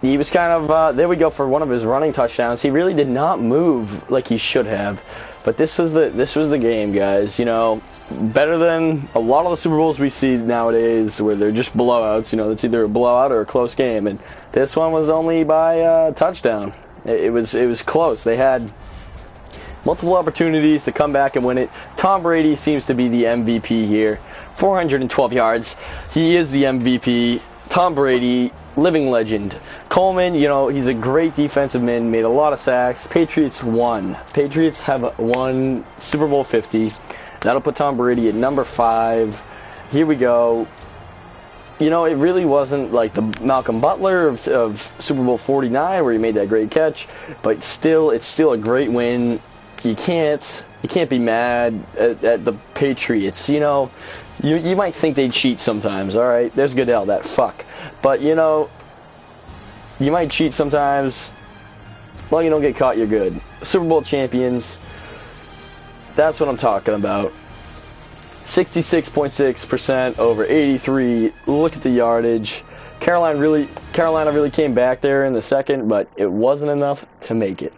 He was kind of there we go for one of his running touchdowns. He really did not move like he should have. But this was the game, guys. You know, better than a lot of the Super Bowls we see nowadays, where they're just blowouts. You know, it's either a blowout or a close game, and this one was only by touchdown. It was close. They had multiple opportunities to come back and win it. Tom Brady seems to be the MVP here. 412 yards. He is the MVP. Tom Brady, living legend. Coleman, you know, he's a great defensive man, made a lot of sacks. Patriots won. Patriots have won Super Bowl 50. That'll put Tom Brady at number 5. Here we go. You know, it really wasn't like the Malcolm Butler of Super Bowl 49 where he made that great catch, but still, it's still a great win. You can't be mad at the Patriots. You know, you might think they cheat sometimes. All right, there's Goodell, that fuck. But you know, you might cheat sometimes. As long as you don't get caught, you're good. Super Bowl champions. That's what I'm talking about. 66.6% over 83. Look at the yardage. Carolina really came back there in the second, but it wasn't enough to make it.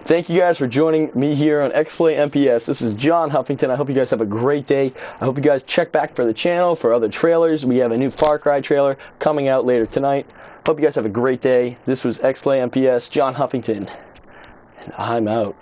Thank you guys for joining me here on X-Play MPS. This is Jon Huffington. I hope you guys have a great day. I hope you guys check back for the channel for other trailers. We have a new Far Cry trailer coming out later tonight. Hope you guys have a great day. This was X-Play MPS, Jon Huffington, and I'm out.